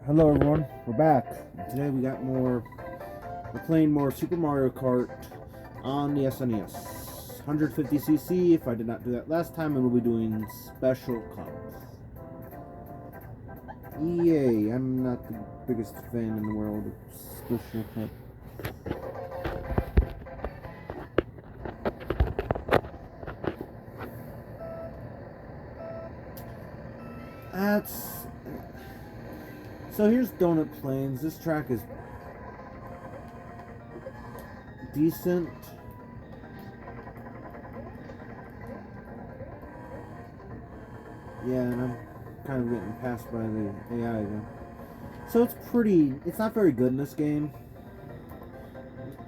Hello everyone, we're back. Today we're playing more Super Mario Kart on the SNES. 150cc, if I did not do that last time, and we'll be doing Special Cups. Yay, I'm not the biggest fan in the world of Special Cup. That's... So here's Donut Plains. This track is decent. Yeah, and I'm kind of getting passed by the AI again. So it's not very good in this game.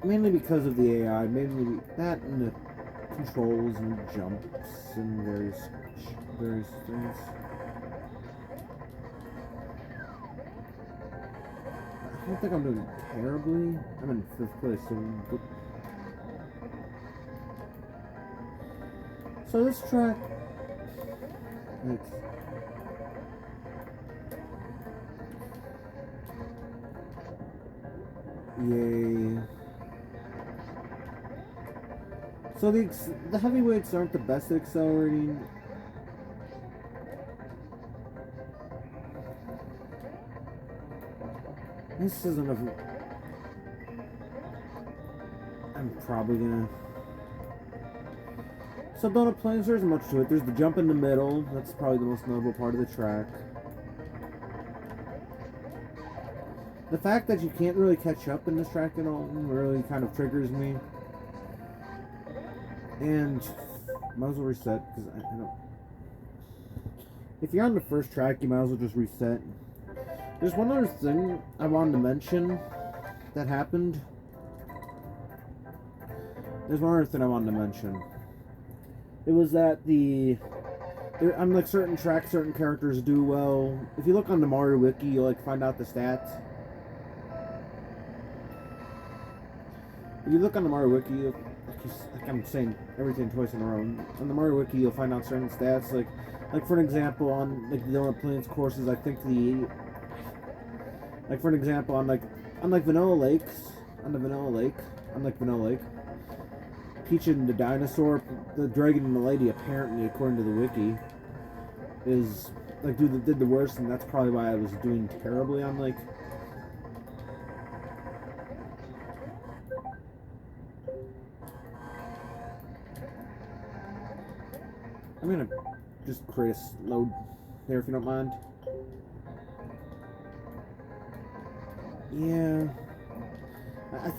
Mainly because of the AI, mainly that and the controls and jumps and various things. I don't think I'm doing terribly. I'm in 5th place, so this track, it's yay. So the heavyweights aren't the best at accelerating. This isn't a... I'm probably gonna... So Donut Plains, there's much to it. There's the jump in the middle. That's probably the most notable part of the track. The fact that you can't really catch up in this track at all really kind of triggers me. And might as well reset, because I don't... If you're on the first track, you might as well just reset. There's one other thing I wanted to mention that happened. It was that on certain tracks, certain characters do well. If you look on the Mario Wiki, you'll find out the stats. If you look on the Mario Wiki, I'm saying everything twice in a row. On the Mario Wiki, you'll find out certain stats. Like for an example, on the Donut Plains courses, I think for an example, on Vanilla Lake, Peach and the dinosaur, the dragon and the lady, apparently, according to the wiki, is did the worst, and that's probably why I was doing terribly on I'm gonna just create a load there if you don't mind. Yeah, I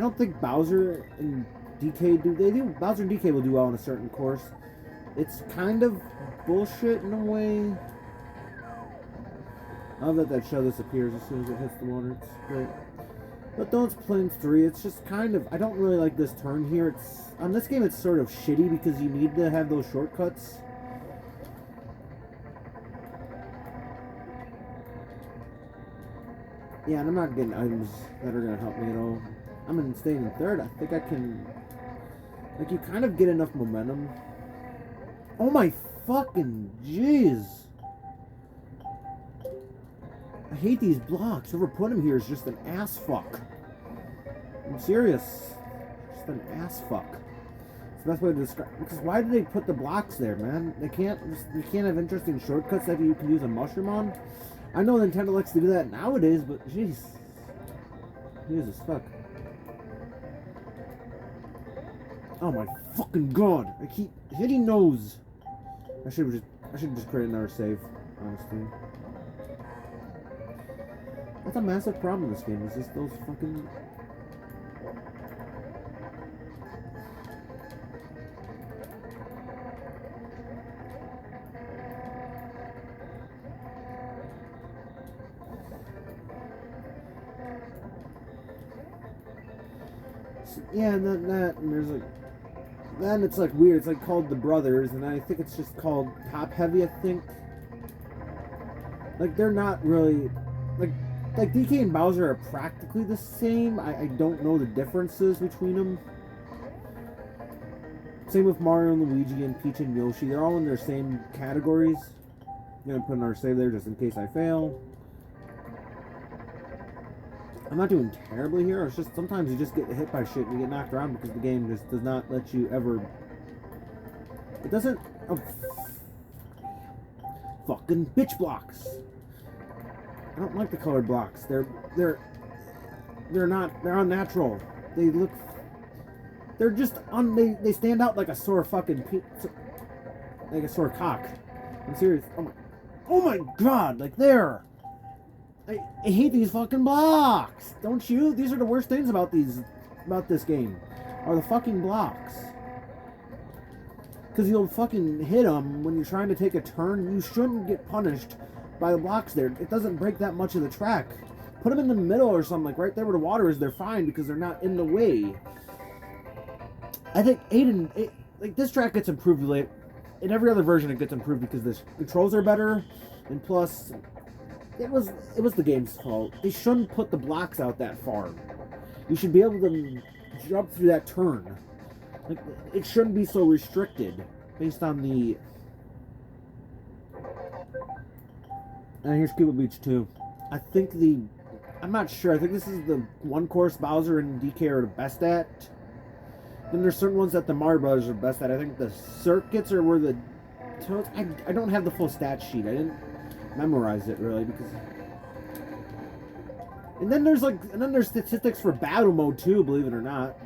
don't think Bowser and DK Bowser and DK will do well on a certain course. It's kind of bullshit in a way. I'll let that shell disappears as soon as it hits the water. It's great. But Donut Plains 3, it's just kind of... I don't really like this turn here. On this game, it's sort of shitty because you need to have those shortcuts. Yeah, and I'm not getting items that are going to help me at all. I'm staying in 3rd. I think I can... you kind of get enough momentum. Oh my fucking jeez. I hate these blocks. Whoever put them here is just an ass fuck. I'm serious. Just an ass fuck. It's the best way to describe... Because why do they put the blocks there, man? You can't have interesting shortcuts that you can use a mushroom on? I know Nintendo likes to do that nowadays, but jeez. Jesus fuck. Oh my fucking god! I keep hitting those. I should just create another save, honestly. That's a massive problem in this game, is just those fucking... Yeah, and there's then it's weird. It's called the Brothers, and I think it's just called Top Heavy. I think they're not really like DK and Bowser are practically the same. I don't know the differences between them. Same with Mario and Luigi and Peach and Yoshi. They're all in their same categories. gonna put another save there just in case I fail. I'm not doing terribly here. It's just sometimes you just get hit by shit and you get knocked around because the game just does not let you ever. It doesn't. Oh, fucking bitch blocks. I don't like the colored blocks. They're not. They're unnatural. They look. They're just they stand out like a sore fucking like a sore cock. I'm serious. Oh my god! Like there. I hate these fucking blocks. Don't you? These are the worst things about this game. Are the fucking blocks. Because you'll fucking hit them when you're trying to take a turn. You shouldn't get punished by the blocks there. It doesn't break that much of the track. Put them in the middle or something, like right there where the water is. They're fine because they're not in the way. I think like this track gets improved late. In every other version, it gets improved because the controls are better, and plus, it was the game's fault. They shouldn't put the blocks out that far. You should be able to jump through that turn. Like, it shouldn't be so restricted based on the. And here's Koopa Beach 2. I think I'm not sure. I think this is the one course Bowser and DK are the best at. Then there's certain ones that the Mario Brothers are best at. I think the circuits are where the Toads. I don't have the full stat sheet. I didn't memorize it really because. And then there's statistics for battle mode too. Believe it or not.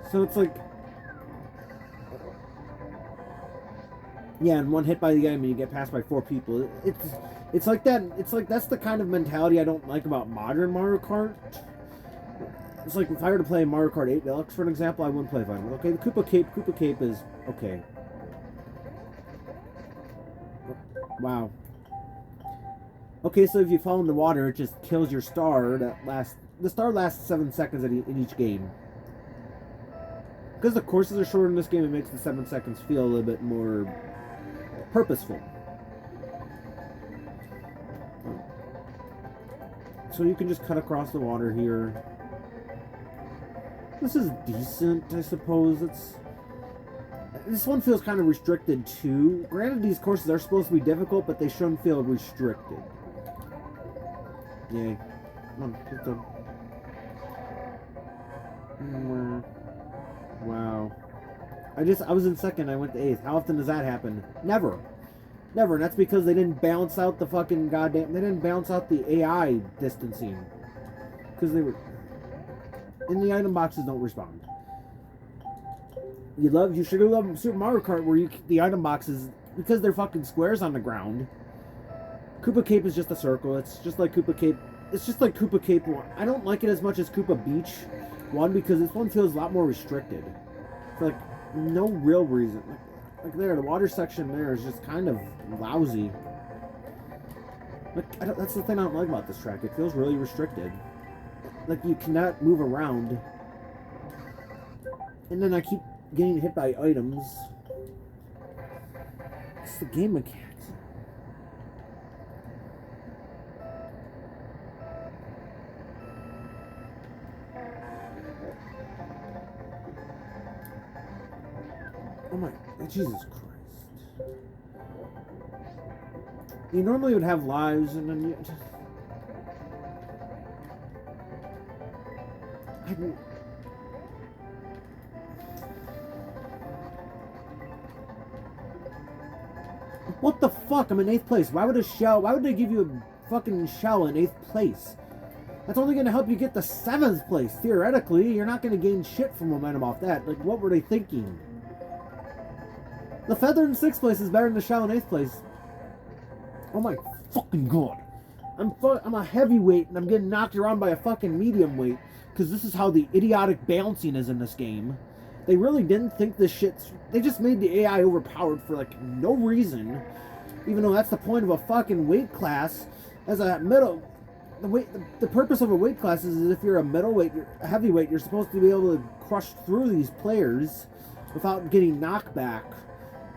So it's like. Yeah, and one hit by the enemy, you get passed by 4 people. It's like that. It's like that's the kind of mentality I don't like about modern Mario Kart. It's like if I were to play Mario Kart 8 Deluxe, for an example, I wouldn't play Vital. Okay, the Koopa Cape is okay. Wow. Okay, so if you fall in the water, it just kills your star. The star lasts 7 seconds in each game. Because the courses are shorter in this game, it makes the 7 seconds feel a little bit more purposeful. So you can just cut across the water here. This is decent, I suppose. This one feels kind of restricted too. Granted, these courses are supposed to be difficult, but they shouldn't feel restricted. Yay. Come on, get done. Wow. I was in second, I went to 8th. How often does that happen? Never. Never, and that's because they didn't balance out the fucking goddamn... They didn't balance out the AI distancing. Because they were... And the item boxes don't respond. You should love Super Mario Kart where the item boxes... Because they're fucking squares on the ground. Koopa Cape is just a circle. It's just like Koopa Cape... It's just like Koopa Cape 1. I don't like it as much as Koopa Beach 1 because this one feels a lot more restricted. For like, no real reason. Like there, the water section there is just kind of lousy. Like, that's the thing I don't like about this track. It feels really restricted. Like, you cannot move around. And then I keep getting hit by items. It's the game mechanics. Oh my, Jesus Christ. You normally would have lives and then you just... What the fuck? I'm in 8th place. Why would they give you a fucking shell in 8th place? That's only going to help you get to 7th place. Theoretically, you're not going to gain shit from momentum off that. Like, what were they thinking? The feather in 6th place is better than the shell in 8th place. Oh my fucking god. I'm a heavyweight and I'm getting knocked around by a fucking medium weight. Because this is how the idiotic balancing is in this game. They really didn't think this shit... They just made the AI overpowered for like no reason. Even though that's the point of a fucking weight class. As a middle... The purpose of a weight class is if you're a middleweight, a heavyweight, you're supposed to be able to crush through these players without getting knocked back.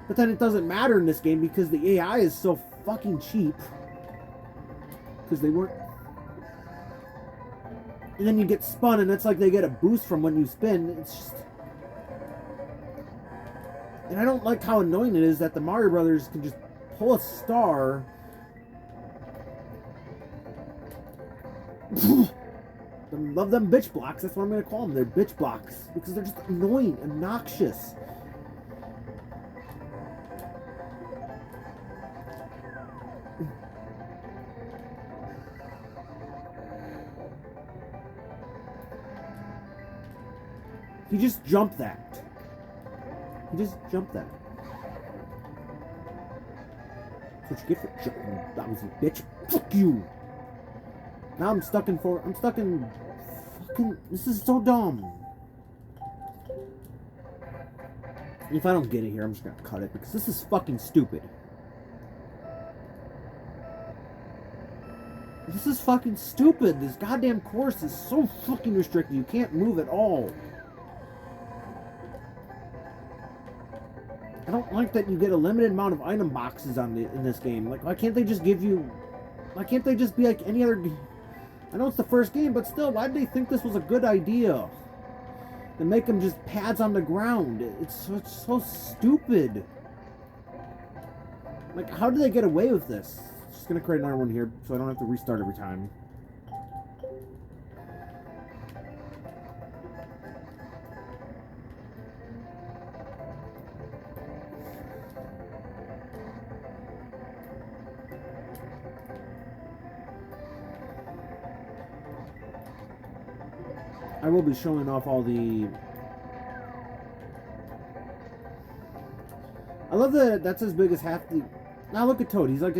But then it doesn't matter in this game because the AI is so fucking cheap. Because they weren't... And then you get spun and it's like they get a boost from when you spin. It's just... And I don't like how annoying it is that the Mario Brothers can just pull a star. Love them bitch blocks. That's what I'm going to call them. They're bitch blocks. Because they're just annoying, obnoxious. He just jumped that. He just jumped that. That's what you get for jumping, lousy bitch. Fuck you. Now I'm stuck in fucking. This is so dumb. If I don't get it here, I'm just gonna cut it because this is fucking stupid. This is fucking stupid. This goddamn course is so fucking restricted. You can't move at all. I don't like that you get a limited amount of item boxes in this game. Like, why can't they just give you... Why can't they just be like any other... I know it's the first game, but still, why did they think this was a good idea? To make them just pads on the ground. It's so stupid. Like, how did they get away with this? Just gonna create another one here, so I don't have to restart every time. I will be showing off all the... I love that that's as big as half the... Now look at Toad. He's like...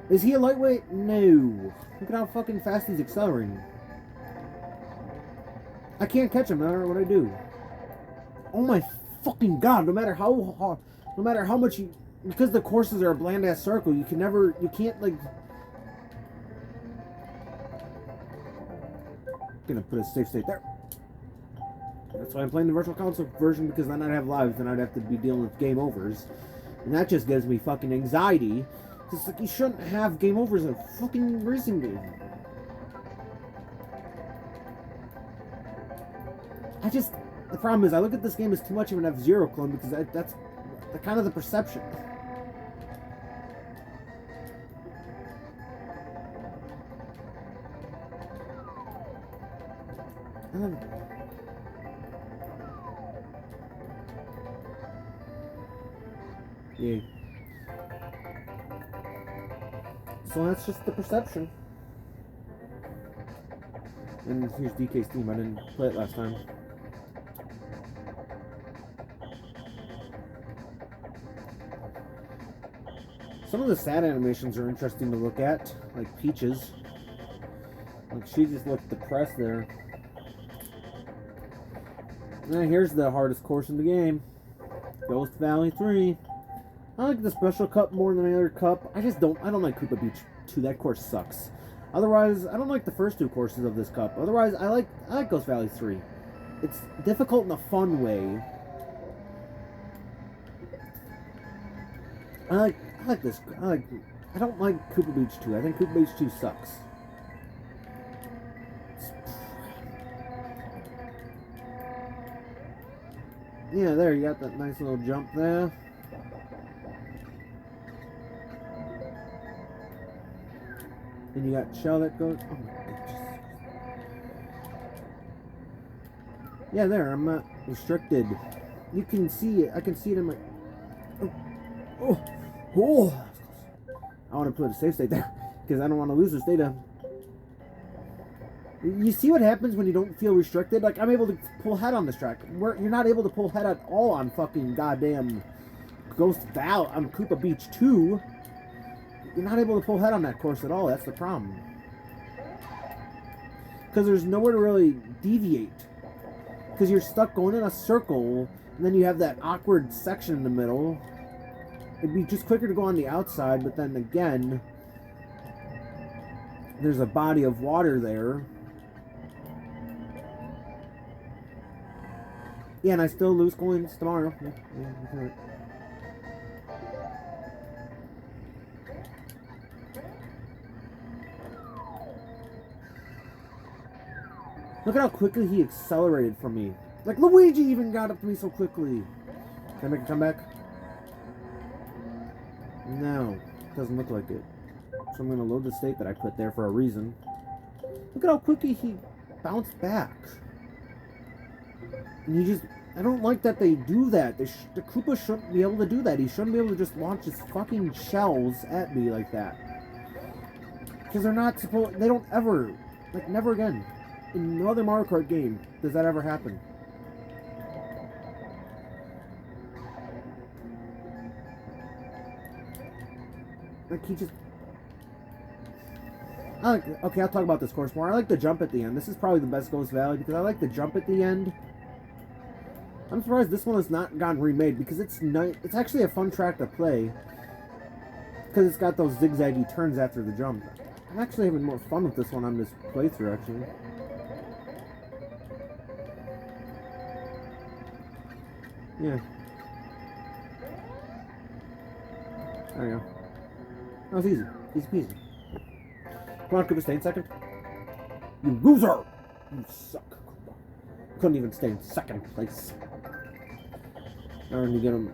Is he a lightweight? No. Look at how fucking fast he's accelerating. I can't catch him no matter what I do. Oh my fucking god. No matter how hard... No matter how much you... Because the courses are a bland-ass circle, you can never... You can't, like... Gonna put a safe state there. That's why I'm playing the virtual console version, because then I'd have lives and I'd have to be dealing with game overs, and that just gives me fucking anxiety. It's like you shouldn't have game overs in a fucking racing game. The problem is I look at this game as too much of an F-Zero clone, because that's kind of the perception. Yeah. So that's just the perception. And here's DK's team. I didn't play it last time. Some of the sad animations are interesting to look at, like Peach's. Like she just looked depressed there. And here's the hardest course in the game. Ghost Valley 3. I like the special cup more than any other cup. I don't like Koopa Beach 2. That course sucks. Otherwise, I don't like the first two courses of this cup. Otherwise, I like Ghost Valley 3. It's difficult in a fun way. I like this. I don't like Koopa Beach 2. I think Koopa Beach 2 sucks. Yeah, there, you got that nice little jump there. Then you got shell that goes... Oh my goodness. Yeah, there, I'm not restricted. You can see it. I can see it in my... Oh! I want to put a safe state there, because I don't want to lose this data. You see what happens when you don't feel restricted? Like, I'm able to pull head on this track. You're not able to pull head at all on fucking goddamn Ghost Valley, on Koopa Beach 2. You're not able to pull head on that course at all. That's the problem. Because there's nowhere to really deviate. Because you're stuck going in a circle, and then you have that awkward section in the middle. It'd be just quicker to go on the outside, but then again, there's a body of water there. Yeah, and I still lose coins tomorrow. Yeah. Look at how quickly he accelerated from me. Like, Luigi even got up to me so quickly. Can I make a comeback? No. Doesn't look like it. So I'm going to load the state that I put there for a reason. Look at how quickly he bounced back. And he just... I don't like that they do that. The Koopa shouldn't be able to do that. He shouldn't be able to just launch his fucking shells at me like that. Because they're not supposed... They don't ever... Like, never again. In no other Mario Kart game does that ever happen. Like, he just... Okay, I'll talk about this course more. I like the jump at the end. This is probably the best Ghost Valley because I like the jump at the end. I'm surprised this one has not gotten remade because it's nice. It's actually a fun track to play because it's got those zigzaggy turns after the jump. I'm actually having more fun with this one on this playthrough, actually. Yeah. There you go. That was easy. Easy peasy. Come on, Koopa, stay in second. You loser! You suck, Koopa. Couldn't even stay in second place. Alright, you get him.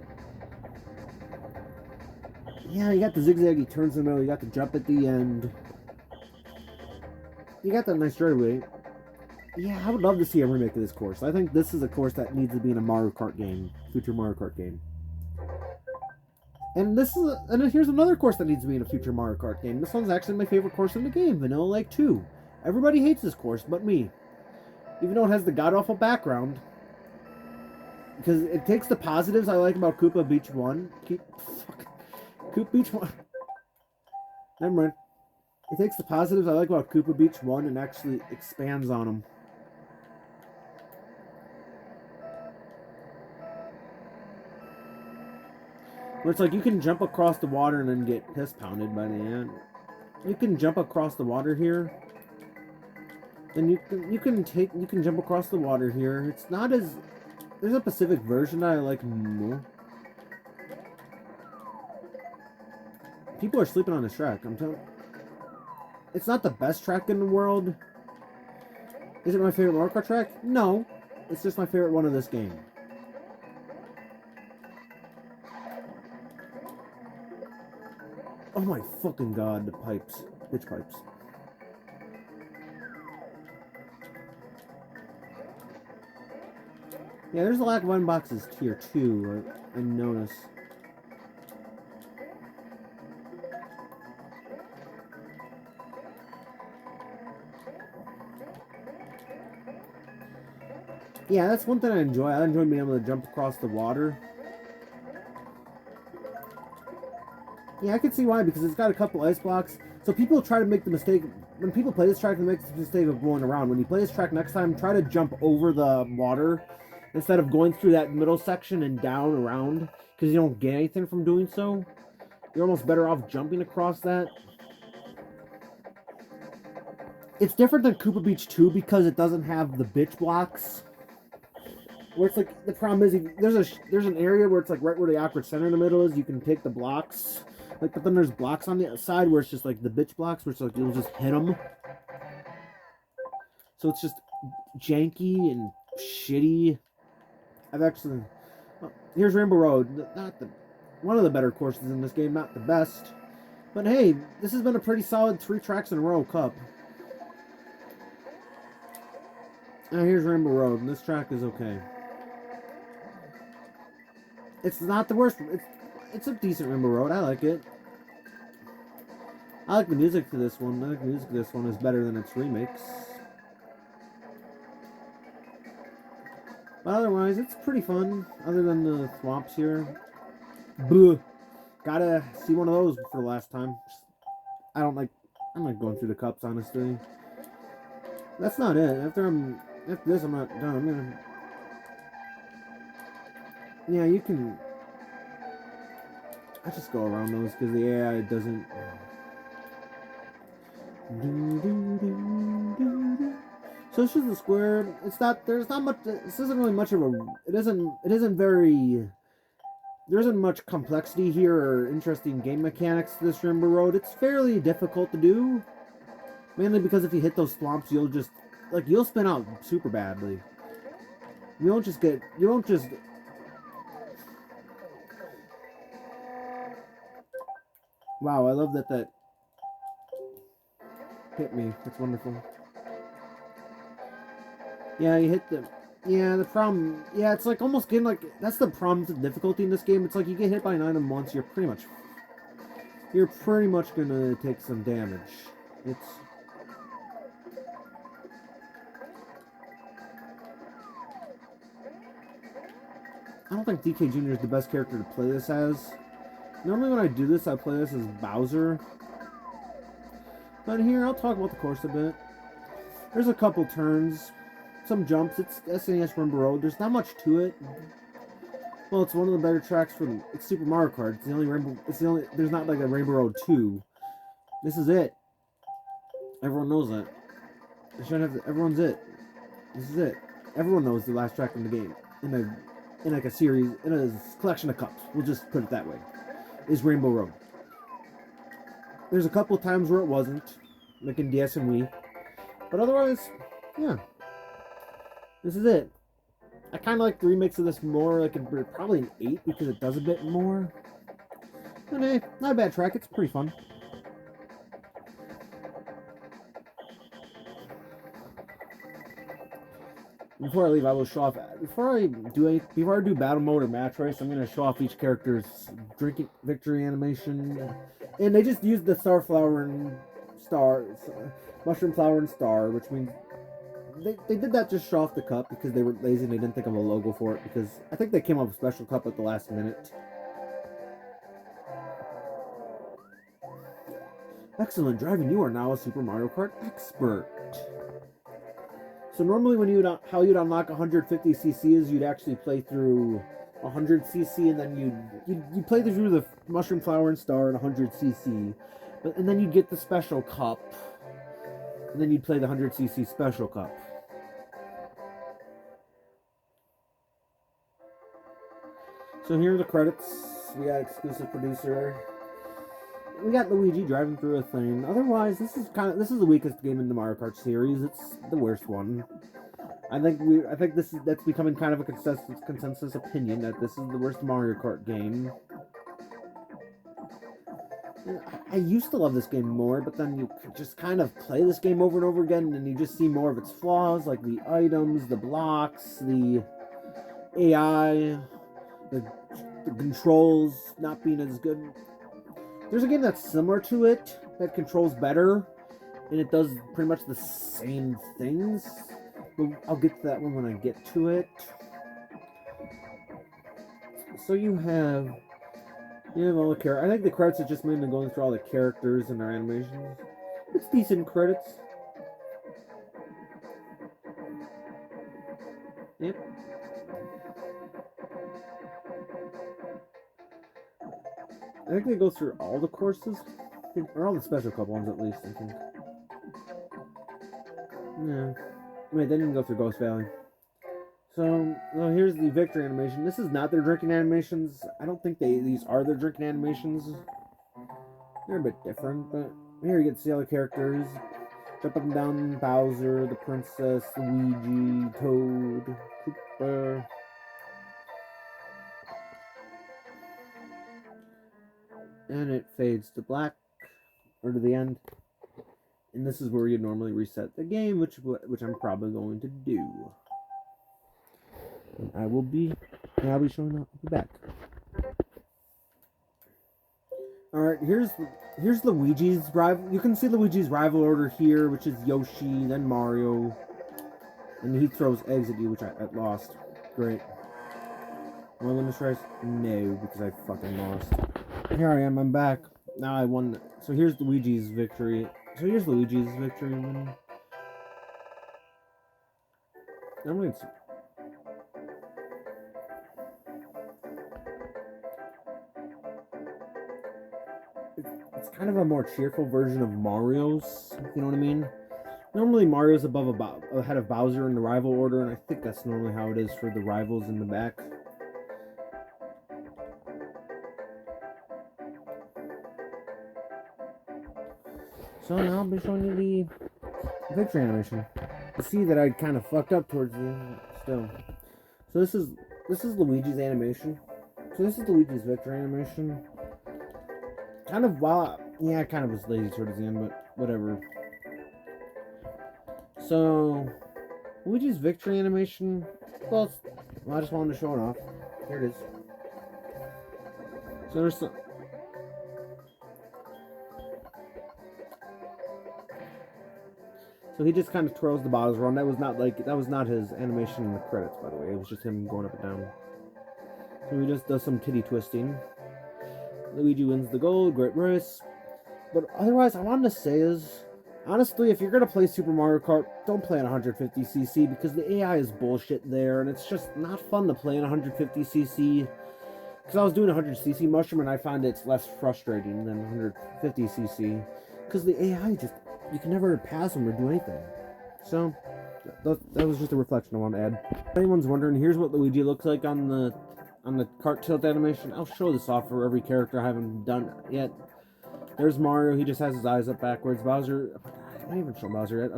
Yeah, you got the zigzaggy turns in the middle, you got the jump at the end. You got that nice straightaway. Yeah, I would love to see a remake of this course. I think this is a course that needs to be in a Mario Kart game. Future Mario Kart game. And and here's another course that needs to be in a future Mario Kart game. This one's actually my favorite course in the game, Vanilla Lake 2. Everybody hates this course, but me. Even though it has the god-awful background. Because it takes the positives I like about Koopa Beach 1. Koopa Beach 1. Never mind. It takes the positives I like about Koopa Beach 1 and actually expands on them. Where it's like you can jump across the water and then get piss pounded by the end. You can jump across the water here. Then you can jump across the water here. It's not as... There's a Pacific version that I like more. People are sleeping on this track, I'm telling you. It's not the best track in the world. Is it my favorite Mario Kart track? No. It's just my favorite one of this game. Oh my fucking god, the pipes. Bitch pipes. Yeah, there's a lack of unboxes here too, I notice. Yeah, that's one thing I enjoy. I enjoy being able to jump across the water. Yeah, I can see why, because it's got a couple ice blocks. So people try to make the mistake, when people play this track, they make the mistake of going around. When you play this track next time, try to jump over the water instead of going through that middle section and down around, because you don't get anything from doing so. You're almost better off jumping across that. It's different than Koopa Beach 2 because it doesn't have the bitch blocks. Where it's like, the problem is, there's an area where it's like right where the awkward center in the middle is, you can take the blocks. Like, but then there's blocks on the side where it's just like the bitch blocks, where it's like you'll just hit them. So it's just janky and shitty. I've actually... Well, here's Rainbow Road. One of the better courses in this game, not the best. But hey, this has been a pretty solid 3 tracks in a row cup. Now here's Rainbow Road, and this track is okay. It's not the worst. It's a decent Rainbow Road. I like it. I like the music to this one. I think the music to this one is better than its remakes. But otherwise, it's pretty fun. Other than the swamps here. Bleh. Gotta see one of those for the last time. I'm not going through the cups, honestly. That's not it. After this, I'm not done. I'm gonna... Yeah, you can... I just go around those because the AI doesn't... So this is the square. It's not... There's not much... This isn't really much of a... It isn't very... There isn't much complexity here or interesting game mechanics to this Rainbow Road. It's fairly difficult to do. Mainly because if you hit those swamps, you'll just... Like, you'll spin out super badly. You don't just... Wow, I love that hit me. That's wonderful. Yeah, you hit the... Yeah, the problem... Yeah, it's like almost getting like... That's the problem with the difficulty in this game. It's like you get hit by an item once, you're pretty much gonna take some damage. It's... I don't think DK Jr. is the best character to play this as. Normally when I do this, I play this as Bowser. But here, I'll talk about the course a bit. There's a couple turns, some jumps. It's SNES Rainbow Road. There's not much to it. Well, it's one of the better tracks for it's Super Mario Kart. It's the only Rainbow. It's the only. There's not like a Rainbow Road 2. This is it. Everyone knows that. It shouldn't have. Everyone's it. This is it. Everyone knows the last track in the game. In like a series, in a collection of cups. We'll just put it that way. Is Rainbow Road. There's a couple times where it wasn't, like in DS and Wii. But otherwise, yeah. This is it. I kind of like the remix of this more, like probably an 8 because it does a bit more. But hey, not a bad track. It's pretty fun. Before I leave, I will show off. Before I do battle mode or match race, I'm gonna show off each character's drinking victory animation, and they just used the mushroom flower and star, which means they did that just show off the cup because they were lazy and they didn't think of a logo for it because I think they came up with a special cup at the last minute. Excellent driving! You are now a Super Mario Kart expert. So normally when how you'd unlock 150cc is you'd actually play through 100cc and then you'd play through the mushroom flower and star at 100cc, and then you'd get the special cup, and then you'd play the 100cc special cup. So here are the credits. We got exclusive producer. We got Luigi driving through a thing. Otherwise, this is the weakest game in the Mario Kart series. It's the worst one. I think that's becoming kind of a consensus opinion that this is the worst Mario Kart game. I used to love this game more, but then you just kind of play this game over and over again, and you just see more of its flaws, like the items, the blocks, the AI, the controls not being as good. There's a game that's similar to it, that controls better, and it does pretty much the same things. But I'll get to that one when I get to it. So you have all the characters. I think the credits are just mainly going through all the characters and their animations. It's decent credits. Yep. I think they go through all the courses, or all the special cup ones at least, I think. Yeah. Wait, they didn't go through Ghost Valley. So, here's the victory animation. This is not their drinking animations. I don't think these are their drinking animations. They're a bit different, but here you get to see all the characters. Jump up and down, Bowser, the princess, Luigi, Toad, Koopa. And it fades to black, or to the end. And this is where you normally reset the game, which I'm probably going to do. And I'll be showing up. I'll be back. Alright, here's Luigi's rival. You can see Luigi's rival order here, which is Yoshi, then Mario. And he throws eggs at you, which I lost. Great. Am I winning this race? No, because I fucking lost. Here I am, I'm back. Now I won. So here's Luigi's victory. Normally it's kind of a more cheerful version of Mario's, if you know what I mean. Normally Mario's ahead of Bowser in the rival order, and I think that's normally how it is for the rivals in the back. So now I'll be showing you the victory animation. You see that I kind of fucked up towards the end still. So this is Luigi's animation. So this is Luigi's victory animation. kind of while, yeah, I kind of was lazy towards the end, but whatever. So, Luigi's victory animation, well, I just wanted to show it off. Here it is. So there's some, so he just kind of twirls the bottles around. That was not his animation in the credits, by the way. It was just him going up and down. So he just does some titty twisting. Luigi wins the gold, great race. But otherwise, I wanted to say is, honestly, if you're going to play Super Mario Kart, don't play on 150cc because the AI is bullshit there, and it's just not fun to play on 150cc. Because I was doing 100cc mushroom, and I find it's less frustrating than 150cc. Because the AI just, you can never pass them or do anything. So, that was just a reflection I wanted to add. If anyone's wondering, here's what Luigi looks like on the cart tilt animation. I'll show this off for every character I haven't done yet. There's Mario, he just has his eyes up backwards. Bowser, I don't even show Bowser yet.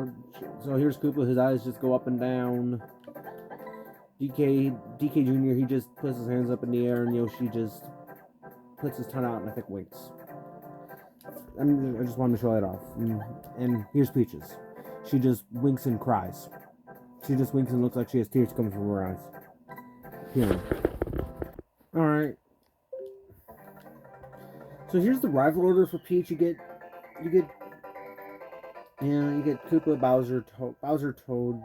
So here's Koopa, his eyes just go up and down. DK Jr., he just puts his hands up in the air, and Yoshi just puts his tongue out and I think winks. I just wanted to show that off. And here's Peaches. She just winks and cries. She just winks and looks like she has tears coming from her eyes. Here. Alright. So here's the rival order for Peach. You get Koopa, Bowser, Toad.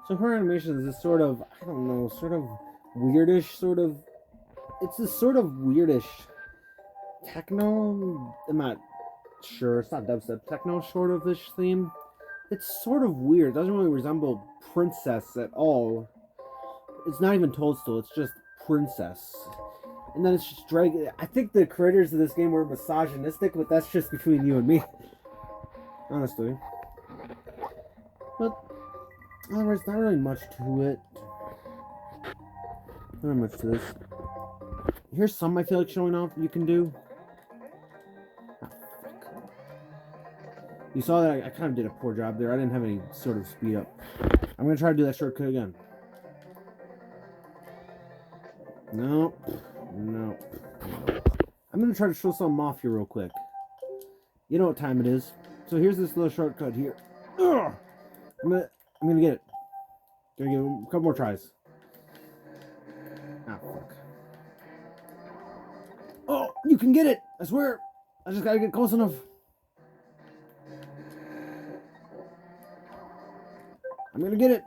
So her animation is this sort of, I don't know, sort of weirdish, it's this sort of weirdish techno, I'm not sure, it's not dubstep, techno sort of-ish theme. It's sort of weird, it doesn't really resemble Princess at all. It's not even Toadstool, it's just Princess. And then it's just dragging, I think the creators of this game were misogynistic, but that's just between you and me. Honestly. But otherwise, not really much to it. Not much to this. Here's some I feel like showing off you can do. Oh, fuck. You saw that I kind of did a poor job there. I didn't have any sort of speed up. I'm going to try to do that shortcut again. Nope. Nope. I'm going to try to show something off here real quick. You know what time it is. So here's this little shortcut here. Ugh! I'm gonna get it. Gonna give him a couple more tries. Ah, fuck. Oh, you can get it! I swear! I just gotta get close enough. I'm gonna get it.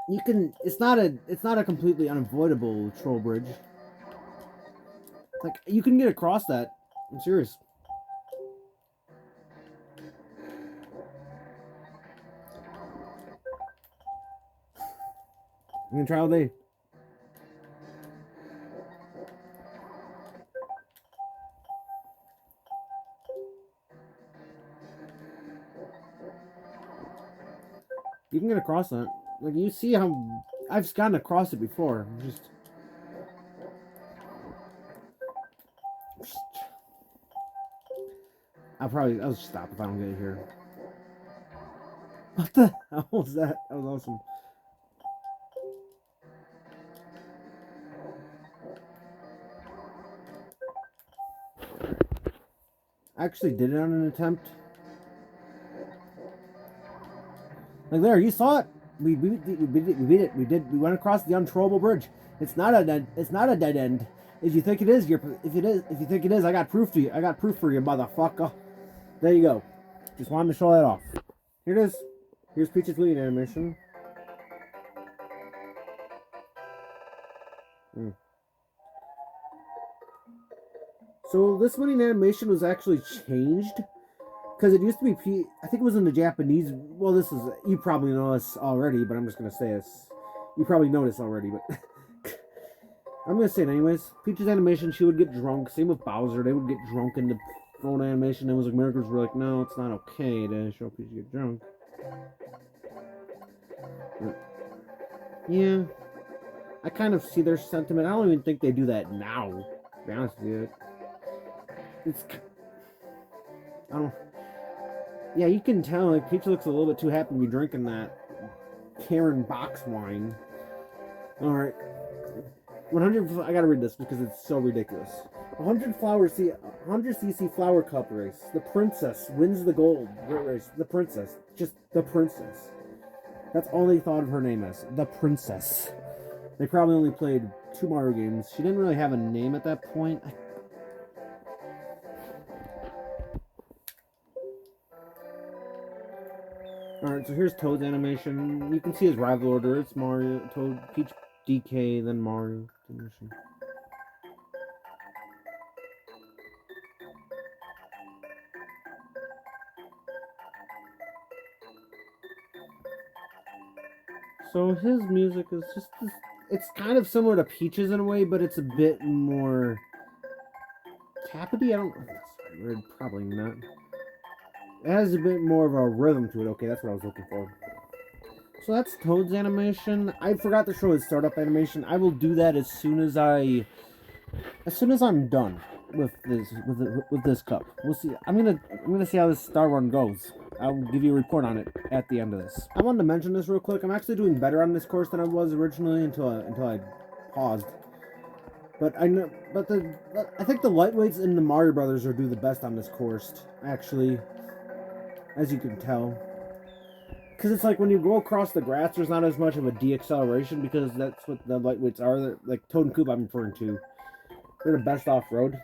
You can. It's not a completely unavoidable troll bridge. Like you can get across that. I'm serious. I'm gonna try all day. You can get across that. Like you see how I've gotten across it before. I'll just stop if I don't get it here. What the hell was that? That was awesome. I actually did it on an attempt. Like there, you saw it. We beat it. We went across the untrollable bridge. It's not a dead end. If you think it is, if you think it is, I got proof for you. I got proof for you, motherfucker. There you go. Just wanted to show that off. Here it is. Here's Peach's lead animation. So this winning animation was actually changed because it used to be I think it was in the Japanese. Well, this is, you probably know this already, but I'm just gonna say this. You probably know this already, but I'm gonna say it anyways. Peach's animation, she would get drunk. Same with Bowser, they would get drunk in the phone animation. It was like Americans were like, no, it's not okay to show Peach get drunk. Yeah, I kind of see their sentiment. I don't even think they do that now. To be honest with you. I don't. Yeah, you can tell. Like Peach looks a little bit too happy to be drinking that. Karen box wine. Alright. 100, I gotta read this because it's so ridiculous. 100cc flower cup race. The princess wins the gold race. The princess. Just the princess. That's all they thought of her name as. The princess. They probably only played 2 Mario games. She didn't really have a name at that point. Alright, so here's Toad's animation. You can see his rival order. It's Mario, Toad, Peach, DK, then Mario. So his music is just, it's kind of similar to Peach's in a way, but it's a bit more tappity. I don't know if that's the right word. Probably not. It has a bit more of a rhythm to it. Okay, that's what I was looking for. So that's Toad's animation. I forgot to show his startup animation. I will do that as soon as I'm done with this cup. We'll see. I'm gonna see how this star run goes. I'll give you a report on it at the end of this. I wanted to mention this real quick. I'm actually doing better on this course than I was originally until I paused. But I think the lightweights and the Mario Brothers are do the best on this course, actually, as you can tell. Because it's like when you go across the grass, there's not as much of a deceleration because that's what the lightweights are. They're, like Toad and Koopa I'm referring to. They're the best off-road.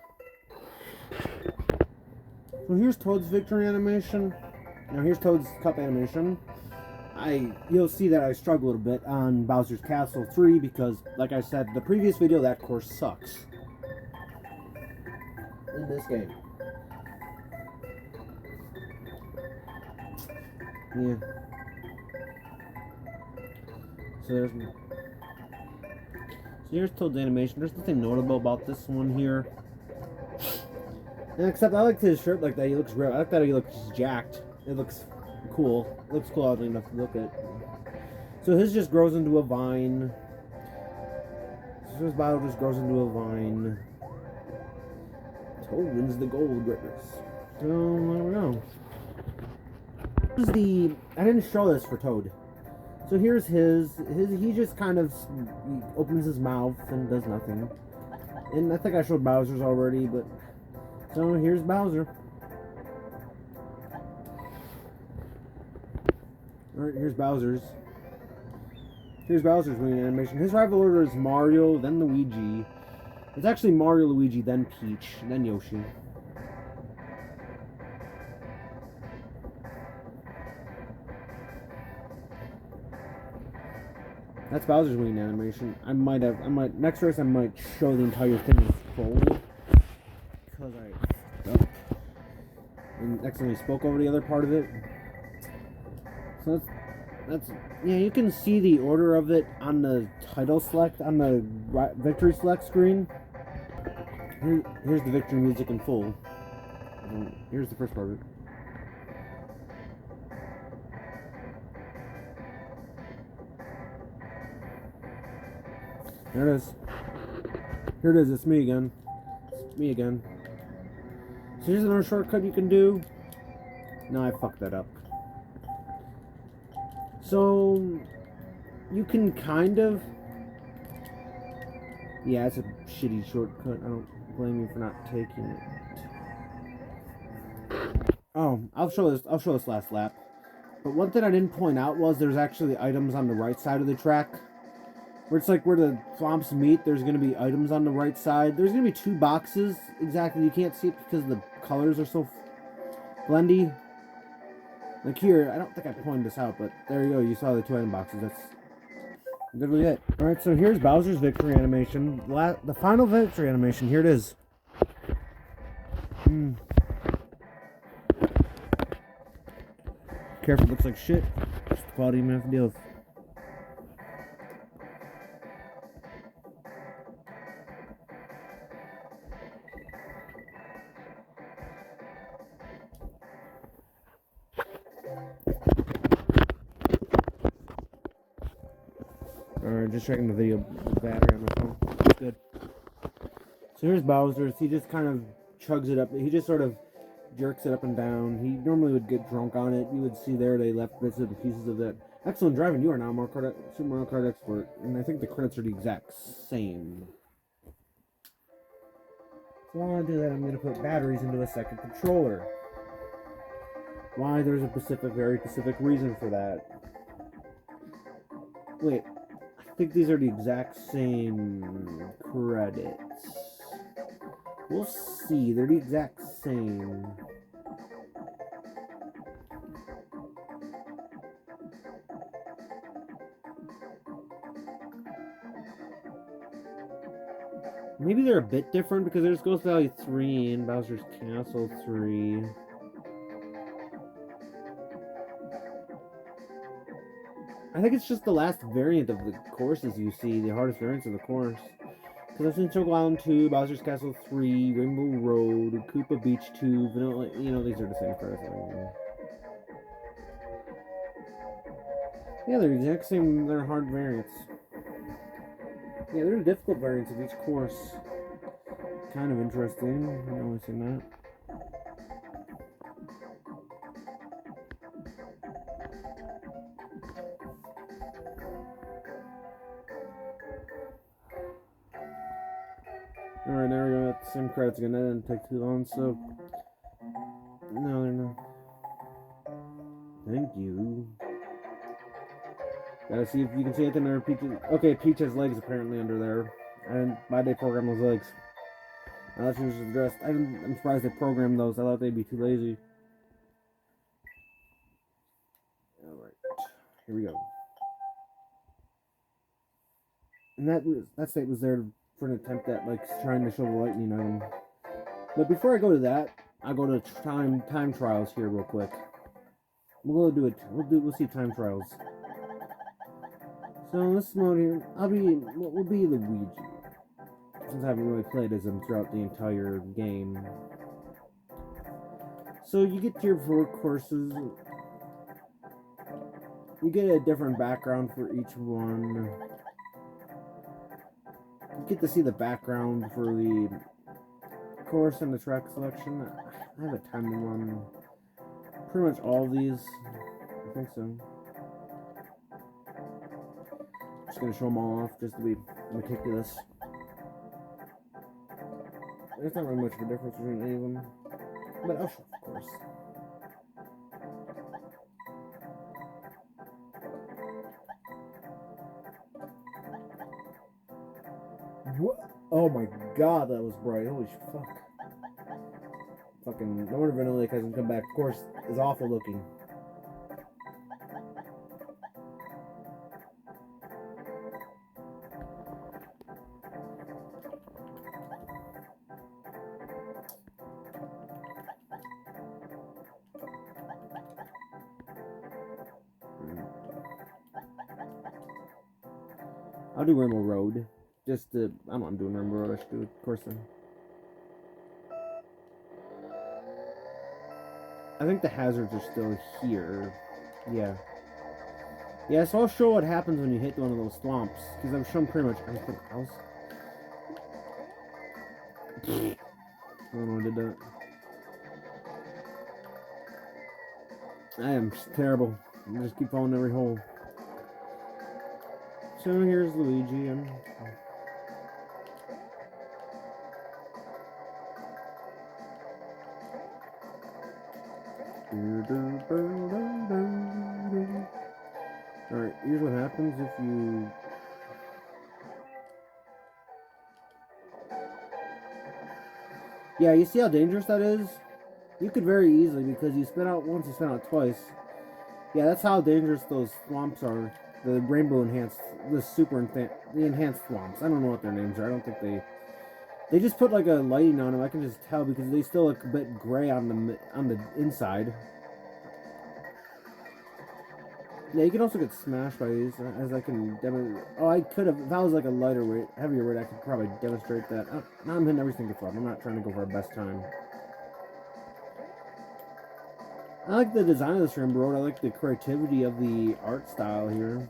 So here's Toad's victory animation. Now here's Toad's cup animation. You'll see that I struggle a little bit on Bowser's Castle 3 because, like I said, the previous video, that course sucks. In this game. Yeah. So here's Toad's animation. There's nothing notable about this one here. And except I like his shirt like that. He looks real. I like that he looks jacked. It looks cool. It looks cool oddly enough to look at. So his just grows into a vine. So his bottle just grows into a vine. Toad wins the gold race. So I don't know. Here's I didn't show this for Toad. So here's his he just kind of opens his mouth and does nothing. And I think I showed Bowser's already, but so here's Bowser. Alright, here's Bowser's. Here's Bowser's winning animation. His rival order is Mario, then Luigi. It's actually Mario, Luigi, then Peach, then Yoshi. That's Bowser's winning animation. Next race I might show the entire thing in full. Because I and accidentally spoke over the other part of it. So that's yeah, you can see the order of it on the title select, on the victory select screen. Here's the victory music in full. Here's the first part of it. There it is. Here it is. It's me again. It's me again. So here's another shortcut you can do. No, I fucked that up. So you can kind of. Yeah, it's a shitty shortcut. I don't blame you for not taking it. Oh, I'll show this last lap. But one thing I didn't point out was there's actually items on the right side of the track. Where it's like where the flomps meet, there's going to be items on the right side. There's going to be 2 boxes, exactly. You can't see it because the colors are so blendy. Like here, I don't think I pointed this out, but there you go. You saw the 2 item boxes. That's literally it. Alright, so here's Bowser's victory animation. The final victory animation. Here it is. Careful, it looks like shit. Just the quality you have to deal with. Alright, just checking the video battery on my phone. Good. So here's Bowser. He just kind of chugs it up. He just sort of jerks it up and down. He normally would get drunk on it. You would see there they left bits of the pieces of that Excellent driving. You are now Super Mario Kart expert, and I think the credits are the exact same. So while I do that, I'm going to put batteries into a second controller. Why? There's a very specific reason for that. Wait, I think these are the exact same credits. We'll see. They're the exact same. Maybe they're a bit different because there's Ghost Valley 3 and Bowser's Castle 3. I think it's just the last variant of the courses you see, the hardest variants of the course. Because I've seen Choco Island 2, Bowser's Castle 3, Rainbow Road, Koopa Beach 2, Vanilla, you know, these are the same credits. Yeah, they're the exact same, they're hard variants. Yeah, they're the difficult variants of each course. Kind of interesting, I've only seen that. Alright, now we're going to the same credits again. That didn't take too long, so... No, they're not. Thank you. Gotta see if you can see anything under Peach. Okay, Peach has legs apparently under there. And why they program those legs? I thought she was just dressed. I'm surprised they programmed those. I thought they'd be too lazy. Alright. Here we go. And that state was there for an attempt at like trying to show the lightning item. But before I go to that, I'll go to time trials here real quick. We'll do it. We'll see time trials. So in this mode here, we'll be Luigi, since I haven't really played as him throughout the entire game. So you get to your 4 courses. You get a different background for each one. You get to see the background for the course and the track selection. I have a time to run pretty much all of these. I think so. Just gonna show them all off just to be meticulous. There's not really much of a difference between any of them, but I'll show, of course. What? Oh my god, that was bright. Holy fuck. Fucking, no wonder Vanilla hasn't come back. Of course, is awful looking. I'll do Rainbow Road. Just to, I'm doing Rainbow Road. I should do it, of course then. I think the hazards are still here. Yeah. Yeah, so I'll show what happens when you hit one of those swamps. Because I've shown pretty much everything else. I don't know who did that. I am terrible. I just keep falling in every hole. So here's Luigi. Alright, here's what happens if you... Yeah, you see how dangerous that is? You could very easily, because you spin out once, you spin out twice. Yeah, that's how dangerous those swamps are. The rainbow enhanced, the enhanced swamps. I don't know what their names are. I don't think they just put like a lighting on them. I can just tell because they still look a bit gray on the inside. Yeah, you can also get smashed by these, as I can demonstrate. Oh, I could have, if that was like a lighter weight, heavier weight, I could probably demonstrate that. Oh, now I'm hitting every single flop. I'm not trying to go for a best time. I like the design of this Rainbow Road. I like the creativity of the art style here.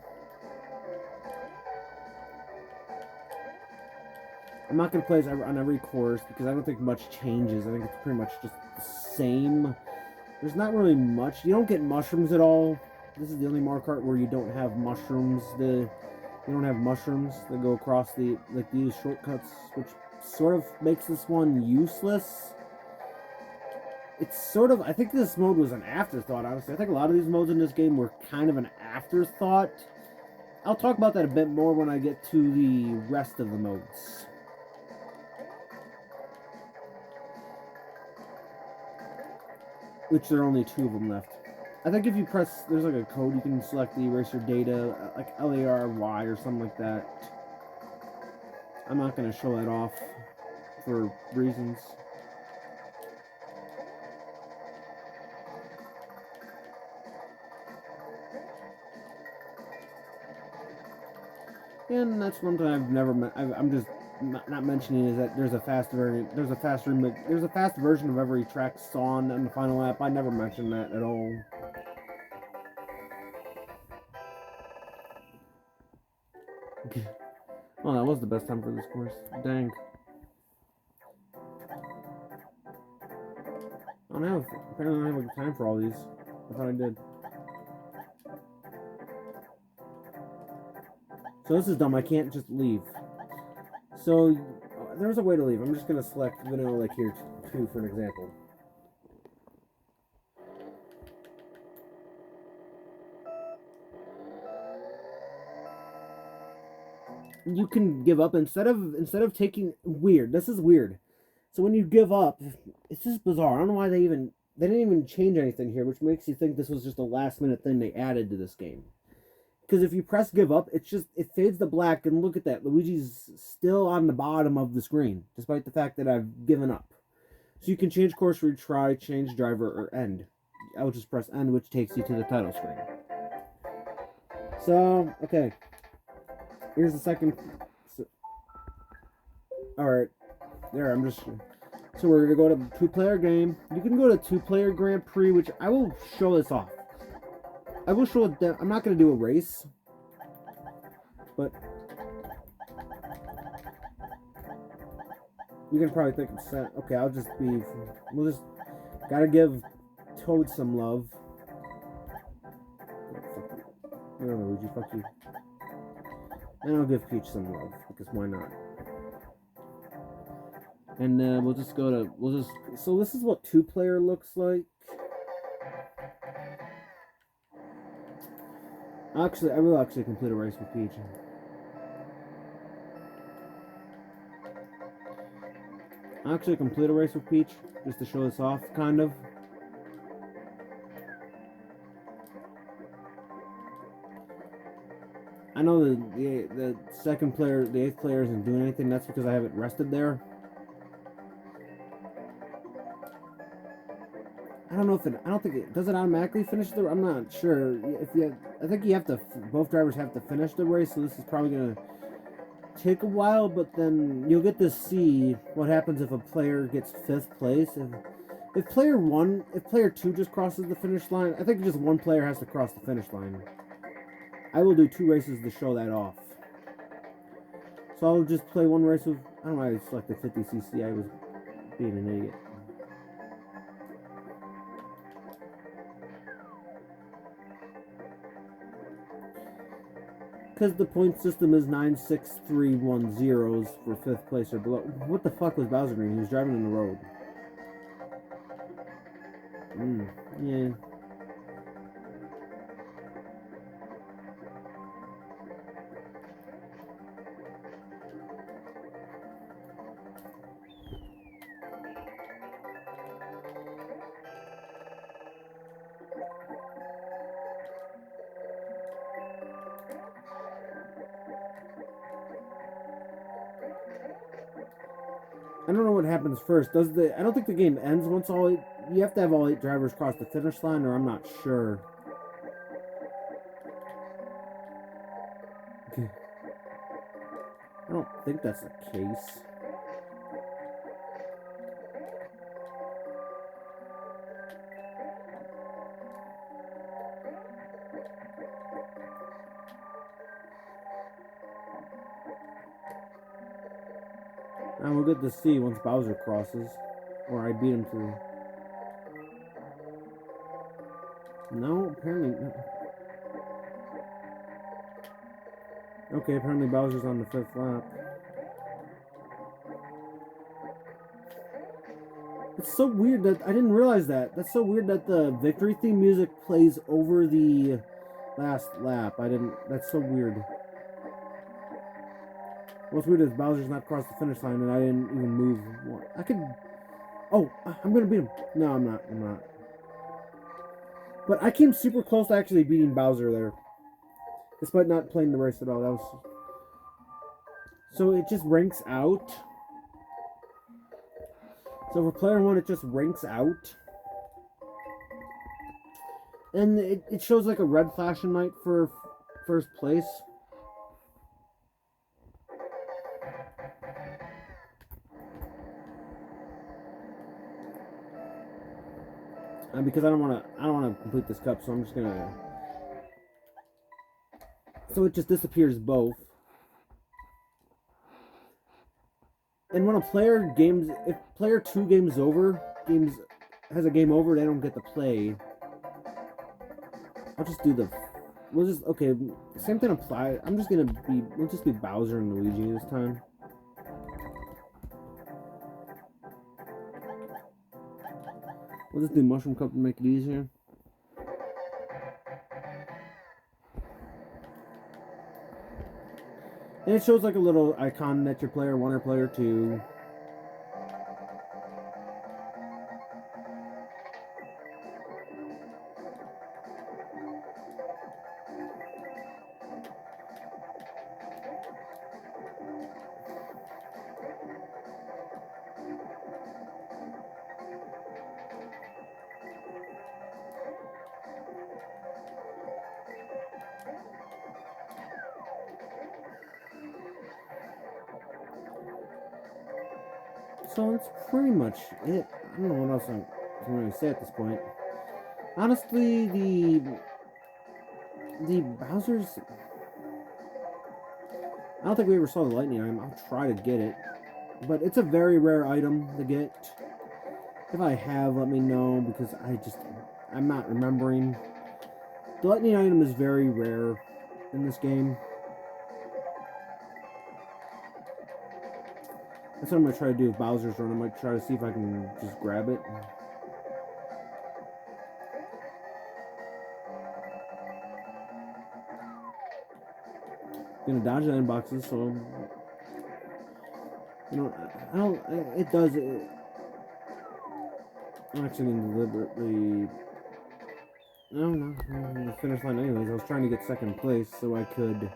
I'm not going to play this on every course because I don't think much changes. I think it's pretty much just the same. There's not really much. You don't get mushrooms at all. this is the only Mario Kart where you don't have mushrooms. You don't have mushrooms that go across the like these shortcuts, which sort of makes this one useless. It's sort of, I think this mode was an afterthought, honestly. I think a lot of these modes in this game were kind of an afterthought. I'll talk about that a bit more when I get to the rest of the modes. Which there are only 2 of them left. I think if you press, there's like a code, you can select the eraser data, like LARY or something like that. I'm not going to show that off for reasons. And that's one thing I've never met. I'm just not mentioning is that there's a fast version. There's a fast version of every track song on the final lap. I never mentioned that at all. Oh, that was the best time for this course. Dang. I don't have. Apparently, I don't have time for all these. I thought I did. So this is dumb. I can't just leave. So there's a way to leave. I'm just gonna select Vanilla Lake here too for an example. You can give up instead of taking weird. This is weird. So when you give up, it's just bizarre. I don't know why they didn't even change anything here, which makes you think this was just a last minute thing they added to this game. Because if you press give up, it fades to black, and look at that. Luigi's still on the bottom of the screen, despite the fact that I've given up. So you can change course, retry, change driver, or end. I will just press end, which takes you to the title screen. So, okay. Here's the second. Alright. There, I'm just. So we're going to go to 2-player game. You can go to 2-player Grand Prix, which I will show this off. I will show it. I'm not going to do a race. But. You can probably think it's set. Okay, I'll just be. We'll just. Gotta give Toad some love. No, Luigi, fuck you. And I'll give Peach some love, because why not? And we'll just go to, so this is what 2-player looks like. Actually, I will actually complete a race with Peach. I'll actually complete a race with Peach, just to show this off, kind of. I know the second player, the 8th player isn't doing anything. That's because I have it rested there. I don't know if I don't think it does it automatically finish the. I'm not sure. I think you have to. Both drivers have to finish the race, so this is probably gonna take a while. But then you'll get to see what happens if a player gets 5th place. If player 2 just crosses the finish line, I think just one player has to cross the finish line. I will do 2 races to show that off. So I'll just play one race with. I don't know why I selected 50cc. I was being an idiot. Because the point system is 9, 6, 3, 1, 0s for 5th place or below. What the fuck was Bowser Green? He was driving on the road. Yeah. I don't know what happens first. I don't think the game ends once all 8. You have to have all 8 drivers cross the finish line, or I'm not sure. Okay. I don't think that's the case. And we'll get to see once Bowser crosses. Or I beat him through. No, apparently not. Okay, apparently Bowser's on the 5th lap. It's so weird that I didn't realize that. That's so weird that the victory theme music plays over the last lap. That's so weird. What's weird is Bowser's not crossed the finish line and I didn't even move. I could. Oh, I'm gonna beat him. No, I'm not. But I came super close to actually beating Bowser there. Despite not playing the race at all. That was. So it just ranks out. So for player 1, it just ranks out. And it shows like a red flashing light for first place. Because I don't want to complete this cup, so I'm just gonna. So it just disappears both. And when a player if player 2 has a game over, they don't get to play. I'll just do okay, same thing apply. We'll just be Bowser and Luigi this time. We'll just do Mushroom Cup to make it easier. And it shows like a little icon that you're player 1 or player 2. So that's pretty much it. I don't know what else I'm going to say at this point. Honestly, the Bowser's. I don't think we ever saw the lightning item. I'll try to get it, but it's a very rare item to get. If I have, let me know because I'm not remembering. The lightning item is very rare in this game. That's what I'm going to try to do with Bowser's Run. I might try to see if I can just grab it. I'm going to dodge the inboxes, so... It does... I'm actually going to deliberately... No, the finish line anyways. I was trying to get second place so I could...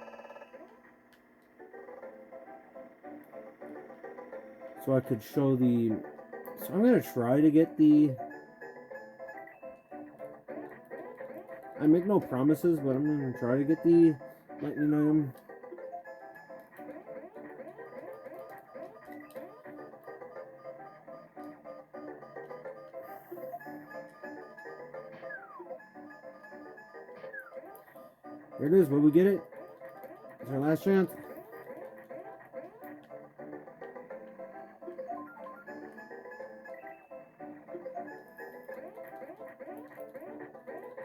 show the... So I'm going to try to get the... I make no promises, but I'm going to try to get the lightning item. Here it is. Will we get it? It's our last chance.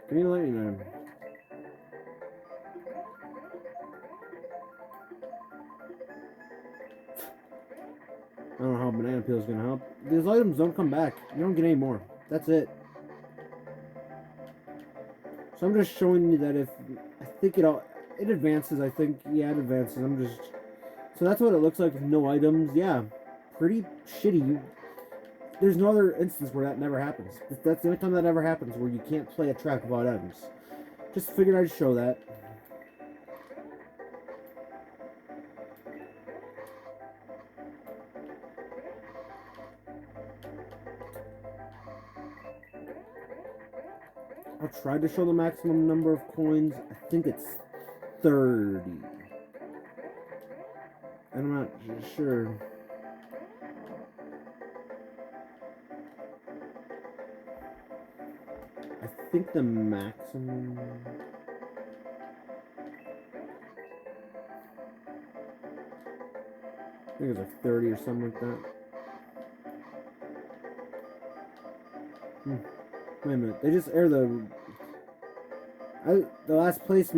Give me the lightning item. I don't know how banana peel is gonna help. These items don't come back. You don't get any more. That's it. So I'm just showing you that if I think it advances. I think it advances. So that's what it looks like with no items. Yeah, pretty shitty. There's no other instance where that never happens. That's the only time that ever happens where you can't play a track without items. Just figured I'd show that. I'll try to show the maximum number of coins. I think it's 30. And I'm not sure. I think the maximum... I think it's like 30 or something like that. Wait a minute. They just air the last place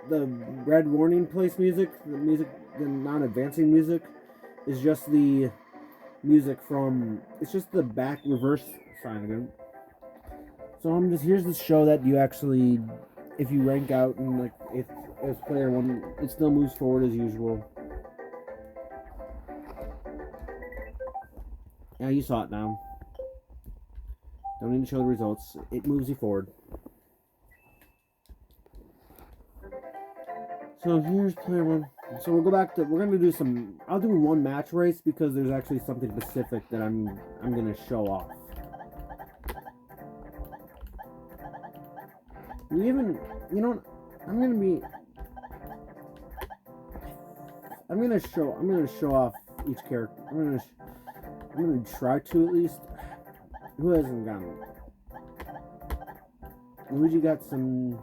the red warning place music, the non-advancing music, is just the music from. It's just the back reverse sign again. So here's the show that you actually, if you rank out and like if as player 1, it still moves forward as usual. Yeah, you saw it now. Don't need to show the results. It moves you forward. So here's player 1. So we'll go back to, we're gonna do some. I'll do one match race because there's actually something specific that I'm gonna show off. We even, you know what? I'm gonna show off each character. I'm gonna try to at least. Who hasn't gotten it? Luigi got some.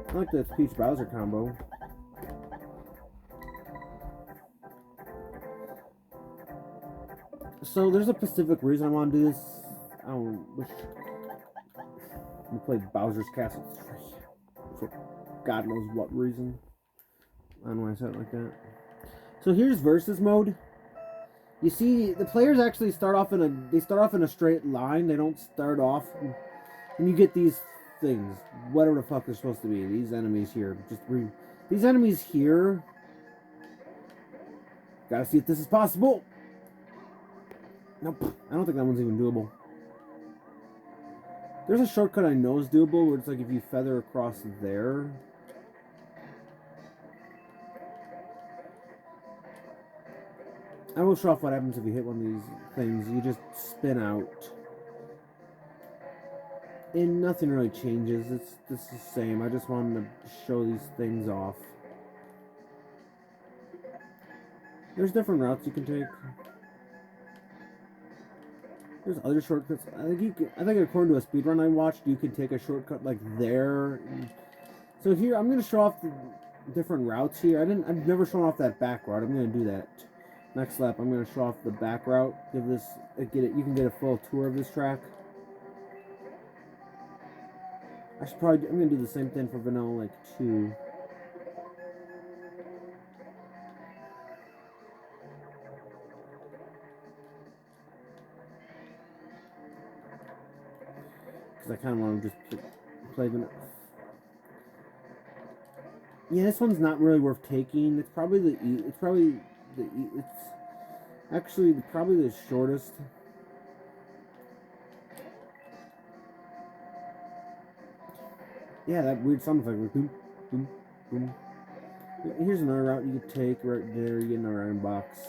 I like the Peach Bowser combo. So there's a specific reason I want to do this. I don't wish we played Bowser's Castle for God knows what reason. I don't know why I said it like that. So here's versus mode. You see, the players actually start off in a straight line. They don't start off, and you get these things, whatever the fuck they're supposed to be. These enemies here, these enemies here. Gotta see if this is possible. Nope, I don't think that one's even doable. There's a shortcut I know is doable where it's like if you feather across there. I will show off what happens if you hit one of these things. You just spin out. And nothing really changes. It's the same. I just wanted to show these things off. There's different routes you can take. There's other shortcuts. I think according to a speedrun I watched, you could take a shortcut like there. So here, I'm gonna show off the different routes here. I've never shown off that back route. I'm gonna do that. Next lap, I'm gonna show off the back route. You can get a full tour of this track. I'm gonna do the same thing for Vanilla Lake 2. Because I kind of want to just play Vanilla. Yeah, this one's not really worth taking. It's probably actually probably the shortest. Yeah, that weird sound effect. Like boom, boom, boom. Here's another route you could take right there. You get another iron box.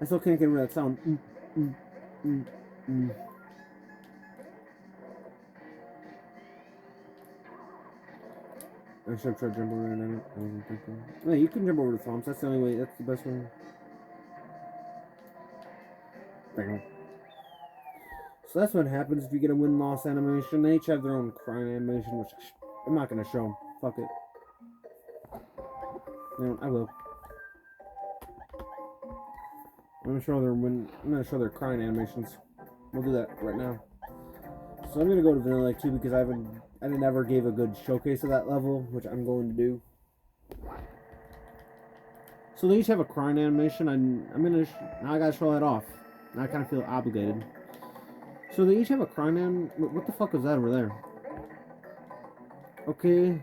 I still can't get rid of that sound. I should have tried jumping over it. I wasn't thinking. No, you can jump over the swamps. That's the only way. That's the best way. Bam. So that's what happens if you get a win-loss animation. They each have their own crying animation, which I'm not going to show. Fuck it. You know, I will. I'm gonna show their crying animations. We'll do that right now. So I'm gonna go to Vanilla Lake 2 because I never gave a good showcase of that level, which I'm going to do. So they each have a crying animation. Now I gotta show that off. Now I kind of feel obligated. So they each have a crying what the fuck was that over there? Okay.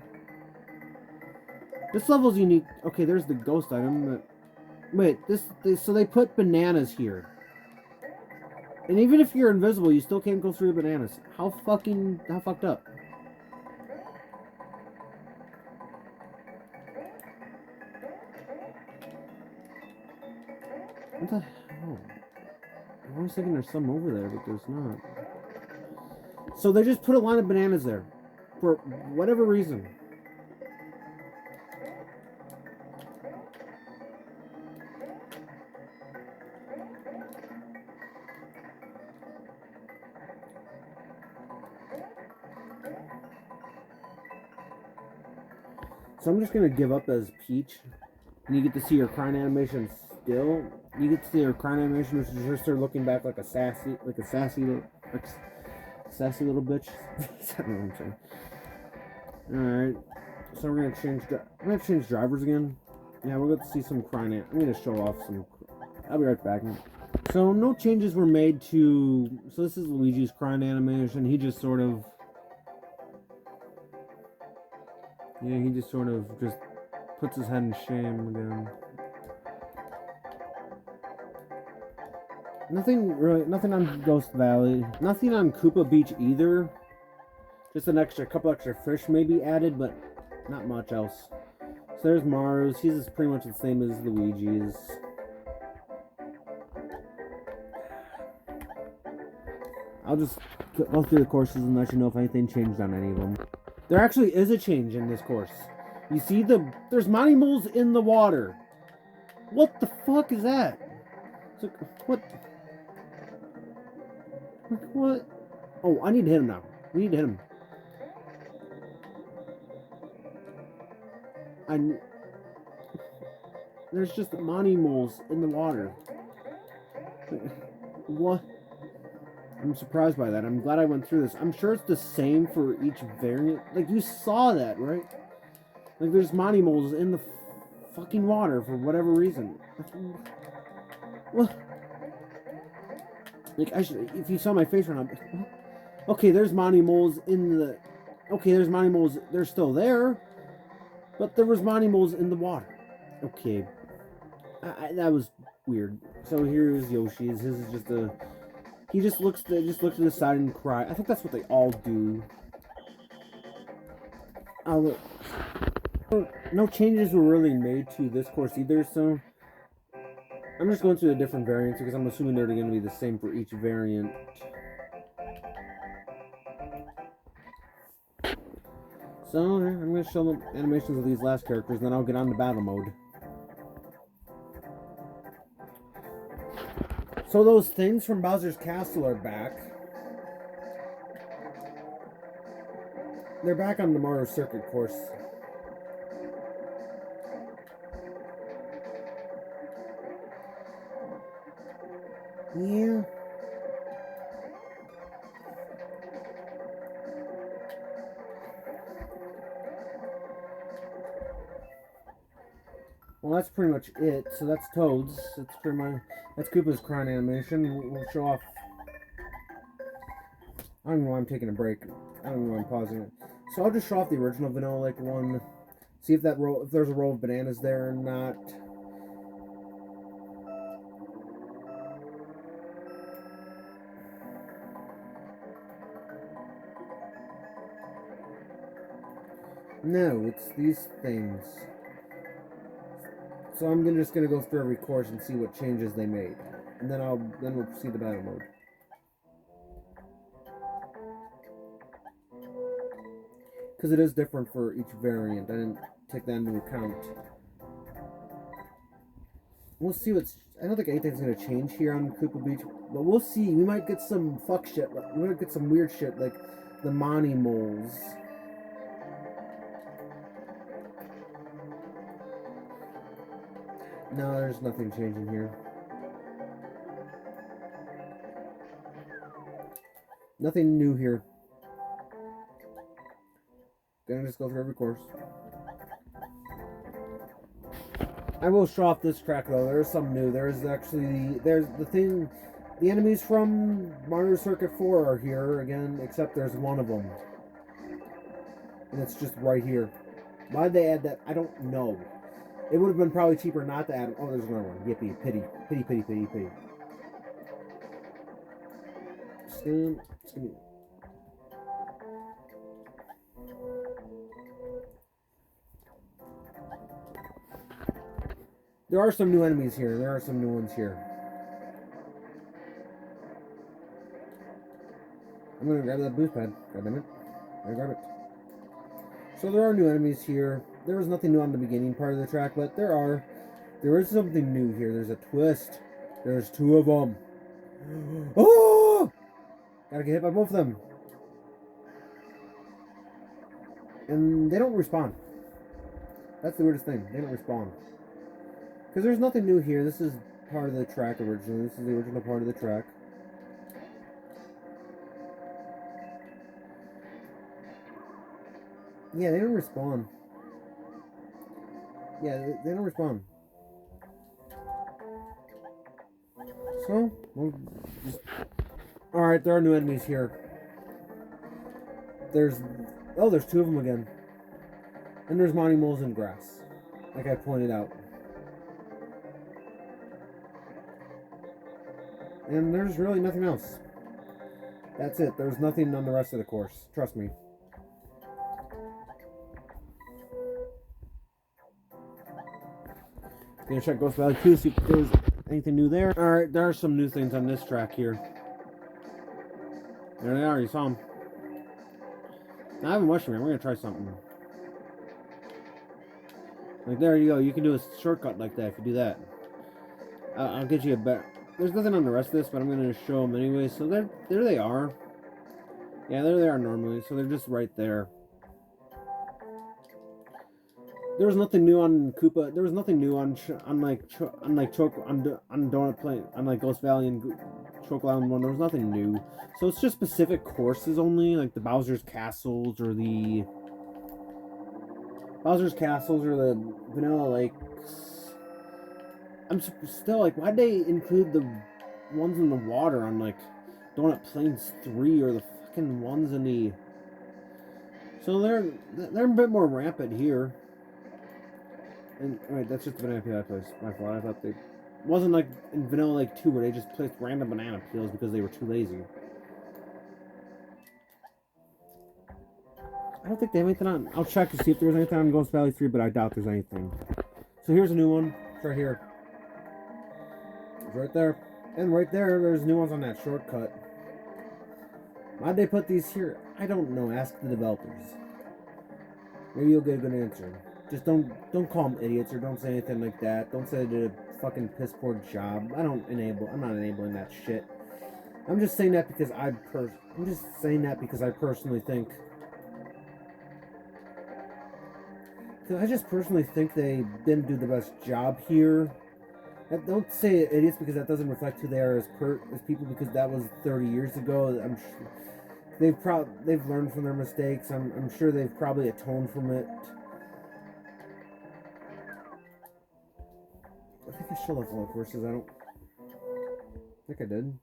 This level's unique. Okay, there's the ghost item, but wait, so they put bananas here. And even if you're invisible, you still can't go through the bananas. How fucked up? What the hell? I was thinking there's some over there, but there's not. So they just put a line of bananas there. For whatever reason. So I'm just gonna give up as Peach. And you get to see her crying animation still. You get to see her crying animation, which is just her looking back like a sassy little bitch. I don't know what I'm saying. Alright. So we're gonna change drivers again. Yeah, we're going to see some crying. I'm gonna show off some. I'll be right back. So no changes were made to. So this is Luigi's crying animation. He just sort of. Yeah, he just sort of just puts his head in shame again. Nothing on Ghost Valley. Nothing on Koopa Beach either. Just a couple extra fish maybe added, but not much else. So there's Maru's. He's pretty much the same as Luigi's. I'll just go through the courses and let you know if anything changed on any of them. There actually is a change in this course. You see there's Monty Moles in the water. What the fuck is that? So, what? What? Oh, I need to hit him now. We need to hit him. There's just Monty Moles in the water. What? I'm surprised by that. I'm glad I went through this. I'm sure it's the same for each variant. Like, you saw that, right? Like, there's Monty Moles in the fucking water for whatever reason. What? Like, if you saw my face right now. Okay, there's Monty Moles in the... Okay, there's Monty Moles. They're still there. But there was Monty Moles in the water. Okay. That was weird. So here's Yoshi's. His is just a... He just looks to the side and cry. I think that's what they all do. No changes were really made to this course either, so... I'm just going through the different variants because I'm assuming they're going to be the same for each variant. So, I'm going to show them animations of these last characters, then I'll get on to battle mode. So those things from Bowser's Castle are back. They're back on the Mario Circuit course. Yeah. Well, that's pretty much it. So that's Toad's. That's Koopa's crying animation. We'll show off. I don't know why I'm taking a break. I don't know why I'm pausing it. So I'll just show off the original Vanilla Lake one. See if there's a row of bananas there or not. No, it's these things. So I'm just gonna go through every course and see what changes they made, and then we'll see the battle mode. Because it is different for each variant. I didn't take that into account. We'll see I don't think anything's gonna change here on Koopa Beach, but we'll see. We might get some fuck shit. We might get some weird shit like the Monty Moles. No, there's nothing changing here. Nothing new here. Gonna just go through every course. I will show off this track though. There's some new. There's the enemies from Mario Circuit 4 are here again, except there's one of them. And it's just right here. Why'd they add that? I don't know. It would have been probably cheaper not to add. Oh, there's another one. Yippee. Pity. Pity, pity, pity, pity. There are some new enemies here. There are some new ones here. I'm going to grab that boost pad. God damn it. I'm going to grab it. So there are new enemies here. There was nothing new on the beginning part of the track, but there is something new here. There's a twist. There's two of them. Oh! Gotta get hit by both of them. And they don't respawn. That's the weirdest thing. They don't respawn. Because there's nothing new here. This is part of the track originally. This is the original part of the track. Yeah, they don't respawn. Yeah, they don't respawn. So, we'll just... Alright, there are new enemies here. There's two of them again. And there's Monty moles in grass, like I pointed out. And there's really nothing else. That's it. There's nothing on the rest of the course. Trust me. Gonna check Ghost Valley 2, see if there's anything new there. Alright, there are some new things on this track here. There they are, you saw them. Now, I haven't watched them. We're gonna try something. Like, there you go. You can do a shortcut like that if you do that. I'll get you a better... There's nothing on the rest of this, but I'm going to show them anyway. So there they are. Yeah, there they are normally. So they're just right there. There was nothing new on Koopa. There was nothing new on Choco on Donut Plain, unlike Ghost Valley and Choco Island 1. There was nothing new. So it's just specific courses only, like the Bowser's Castles or the Vanilla Lakes. I'm still like, why'd they include the ones in the water on like Donut Plains 3 or the fucking ones in the... So they're a bit more rampant here. And wait, that's just the banana peel place. My fault. I thought they... It wasn't like in Vanilla Lake 2 where they just placed random banana peels because they were too lazy. I don't think they have anything on... I'll check to see if there's anything on Ghost Valley 3, but I doubt there's anything. So here's a new one. It's right here. It's right there. And right there, there's new ones on that shortcut. Why'd they put these here? I don't know. Ask the developers. Maybe you'll get a good answer. Just don't call them idiots or don't say anything like that. Don't say they did a fucking piss poor job. I'm not enabling that shit. I'm just saying that because I personally think... I just personally think they didn't do the best job here. Don't say idiots because that doesn't reflect who they are as people, because that was 30 years ago. I'm sure they've learned from their mistakes. I'm sure they've probably atoned from it. I think I showed off all the courses. I think I did.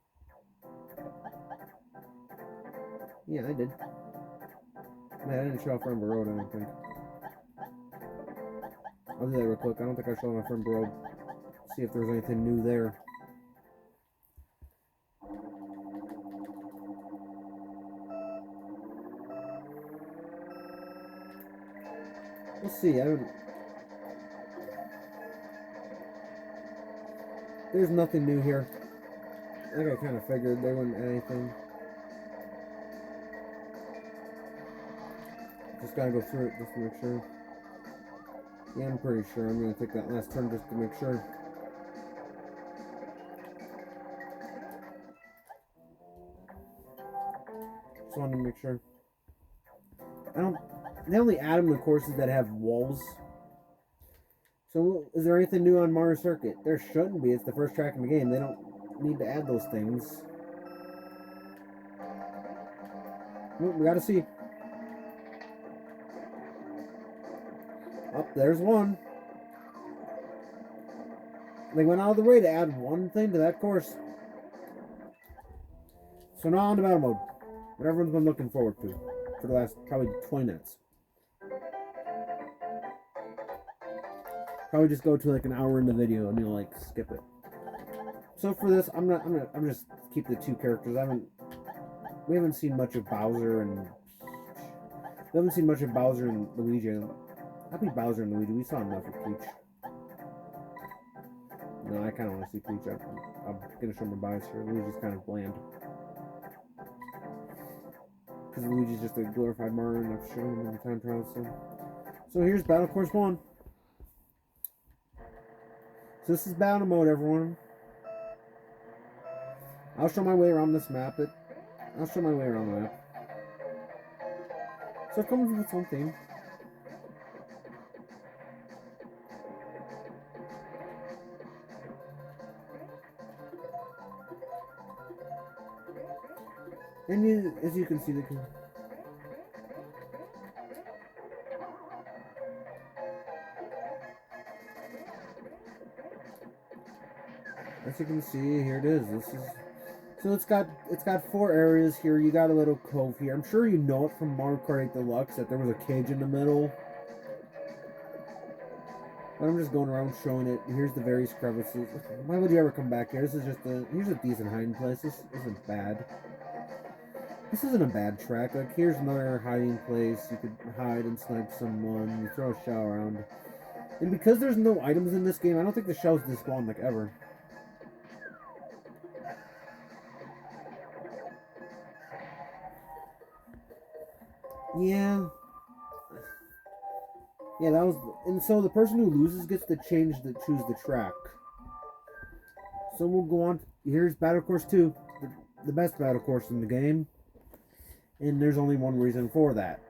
Yeah, I did. Man, I didn't show off Rainbow Road, I don't think. I'll do that real quick. I don't think I showed off Rainbow Road. See if there's anything new there. Let's see. There's nothing new here. I think I kind of figured they wouldn't add anything. Just gotta go through it just to make sure. Yeah, I'm pretty sure. I'm gonna take that last turn just to make sure. Just wanted to make sure. They only add them to courses that have walls. So, is there anything new on Mario Circuit? There shouldn't be. It's the first track in the game. They don't need to add those things. Well, we gotta see. Oh, there's one. They went out of the way to add one thing to that course. So now on to battle mode. What everyone's been looking forward to for the last probably 20 minutes. Probably just go to like an hour in the video and you'll like skip it. So for this, I'm just keep the two characters. We haven't seen much of Bowser and Luigi. I think Bowser and Luigi. We saw enough of Peach. No, I kind of want to see Peach. I'm gonna show my bias here. Luigi's kind of bland. Because Luigi's just a glorified Mario, and I've shown him in the time trials. So here's Battle Course 1. So this is battle mode, everyone. I'll show my way around this map. I'll show my way around the map. So it comes with its own theme. And you, as you can see, as you can see, here it is. This is so it's got 4 areas here. You got a little cove here. I'm sure you know it from Mario Kart 8 Deluxe that there was a cage in the middle. But I'm just going around showing it. Here's the various crevices. Why would you ever come back here? This is just here's a decent hiding place. This isn't bad. This isn't a bad track. Like, here's another hiding place. You could hide and snipe someone. You throw a shell around. And because there's no items in this game, I don't think the shells despawn, like, ever. Yeah. Yeah, that was... And so the person who loses gets to choose the track. So we'll go on. Here's Battle Course 2. The best battle course in the game. And there's only one reason for that.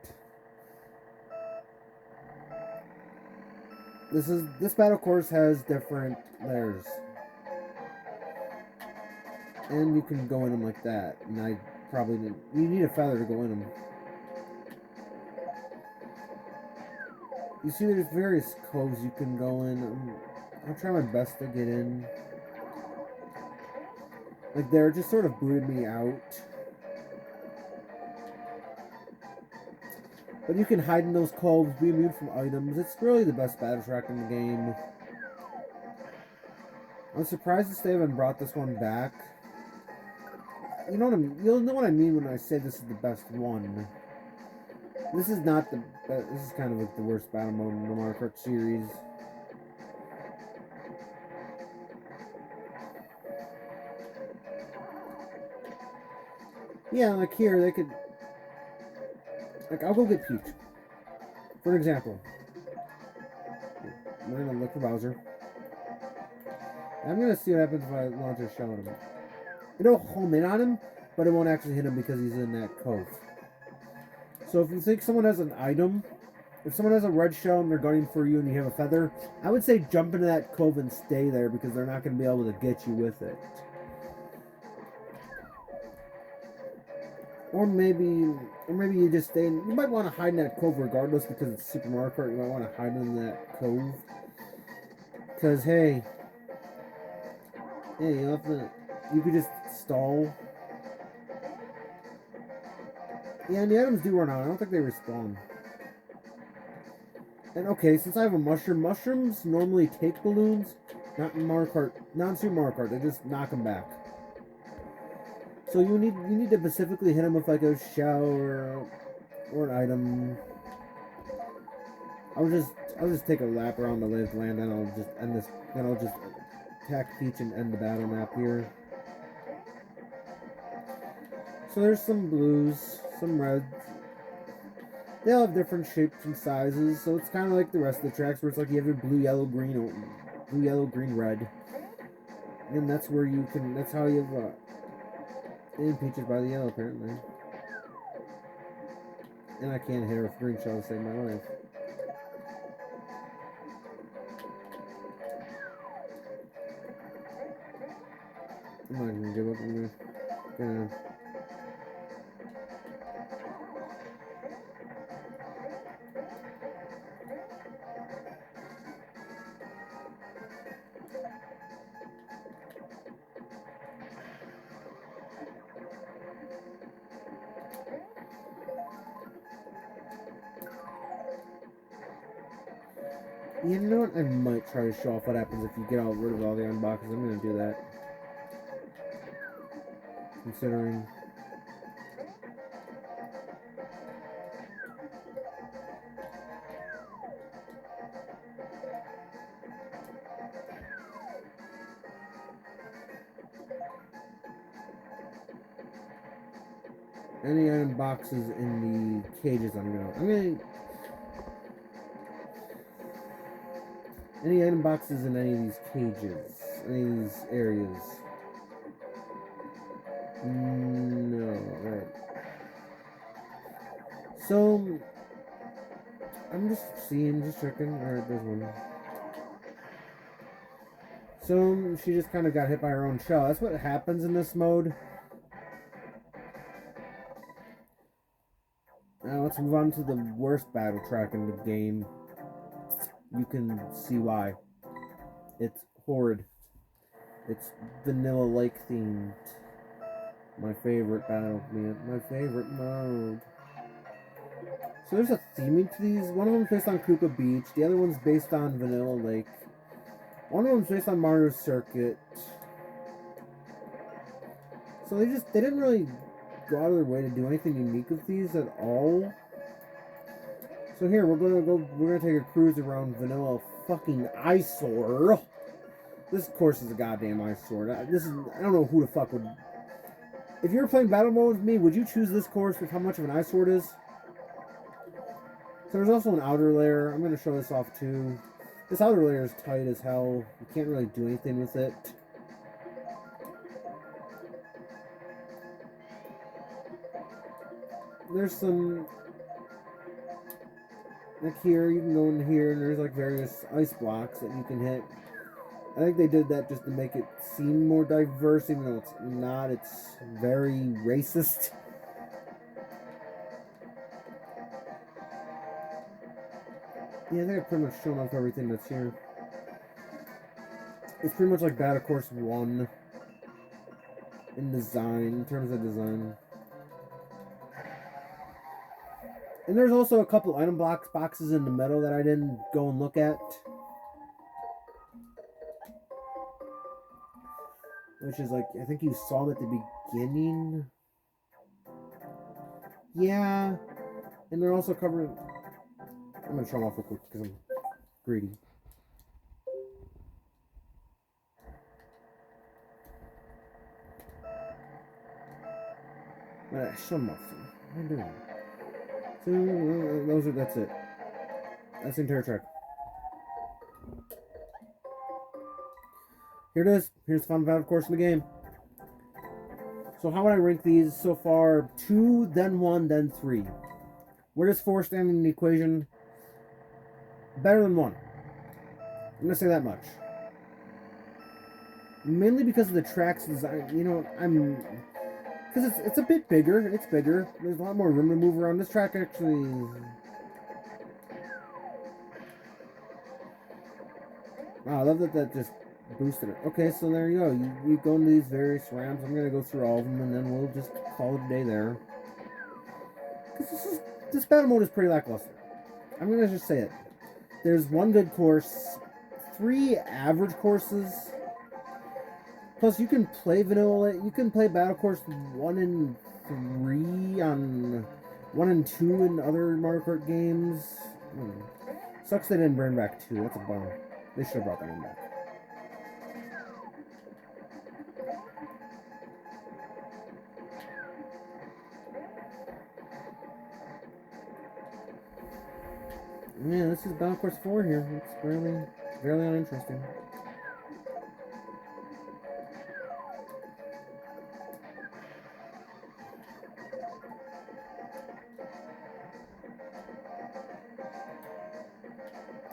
This battle course has different layers. And you can go in them like that. And I probably didn't. You need a feather to go in them. You see there's various coves you can go in. I'll try my best to get in. Like, there, it just sort of booted me out. But you can hide in those coves, be immune from items. It's really the best battle track in the game. I'm surprised that they haven't brought this one back. You know what I mean? You'll know what I mean when I say this is the best one. This is not the best. This is kind of like the worst battle mode in the Mario Kart series. Yeah, like here, they could... Like, I'll go get Peach. For example. We're gonna look for Bowser. I'm gonna see what happens if I launch a shell at him. It'll home in on him, but it won't actually hit him because he's in that cove. So if you think someone has an item, if someone has a red shell and they're gunning for you and you have a feather, I would say jump into that cove and stay there because they're not going to be able to get you with it. Or maybe you just stay in, you might want to hide in that cove regardless because it's Super Mario Kart. You might want to hide in that cove. Because, hey, you could just stall. Yeah, and the items do run out. I don't think they respawn. And okay, since I have a mushroom, mushrooms normally take balloons. Not in Mario Kart, not in Super Mario Kart. They just knock them back. So you need to specifically hit them with like a shell or an item. I'll just take a lap around the lay of the land, and I'll just end this. Then I'll just attack Peach and end the battle map here. So there's some blues, some reds. They all have different shapes and sizes, so it's kind of like the rest of the tracks where it's like you have your blue, yellow, green, or blue, yellow, green, red. And that's where you can, that's how you have, and Peach is by the yellow, apparently. And I can't hit her with green shell to save my life. I'm not gonna give up, I'm gonna You know what? I might try to show off what happens if you get rid of all the unboxes. I'm gonna do that. Considering. Any item boxes in the cages any item boxes in any of these cages, any of these areas? No, right. So, I'm just checking. Alright, there's one. So, she just kind of got hit by her own shell. That's what happens in this mode. Now let's move on to the worst battle track in the game. You can see why. It's horrid. It's vanilla lake themed. My favorite battle, man. My favorite mode. So there's a theming to these. One of them's based on Koopa Beach. The other one's based on Vanilla Lake. One of them's based on Mario Circuit. So they didn't really go out of their way to do anything unique with these at all. So here we're gonna take a cruise around Vanilla fucking eyesore. This course is a goddamn eyesore. I don't know who the fuck would. If you were playing battle mode with me, would you choose this course with how much of an eyesore it is? So there's also an outer layer. I'm gonna show this off too. This outer layer is tight as hell. You can't really do anything with it. There's some, like here, you can go in here and there's like various ice blocks that you can hit. I think they did that just to make it seem more diverse, even though it's not. It's very racist. Yeah, I think I've pretty much shown off everything that's here. It's pretty much like Battle Course 1 in design, in terms of design. And there's also a couple item boxes in the middle that I didn't go and look at. Which is like, I think you saw them at the beginning. Yeah. And they're also covering... I'm going to show them off real quick because I'm greedy. Show them off. What am I doing? So, that's it. That's the entire track. Here it is. Here's the final battle course in the game. So how would I rank these so far? 2, then 1, then 3. Where does 4 stand in the equation? Better than 1. I'm going to say that much. Mainly because of the track's design. You know, because it's a bit bigger. It's bigger. There's a lot more room to move around. This track actually... Wow, I love that just boosted it. Okay, so there you go. You go into these various ramps. I'm going to go through all of them, and then we'll just call it a day there. Because this battle mode is pretty lackluster. I'm going to just say it. There's 1 good course, 3 average courses. Plus, you can play vanilla. You can play Battle Course 1 and 3 on 1 and 2 in other Mario Kart games. Sucks they didn't bring back 2. That's a bummer. They should have brought that one back. Yeah, this is Battle Course 4 here. It's fairly uninteresting.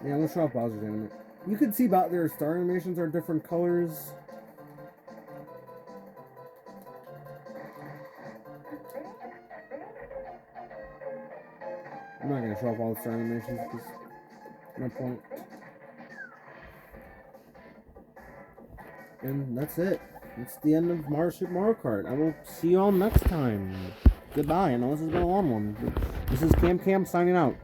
Yeah, let's show off Bowser's animation. You can see about their star animations are different colors. I'm not going to show off all the star animations because no point. And that's it. It's the end of Super Mario Kart. I will see you all next time. Goodbye. I know this has been a long one. This is Cam signing out.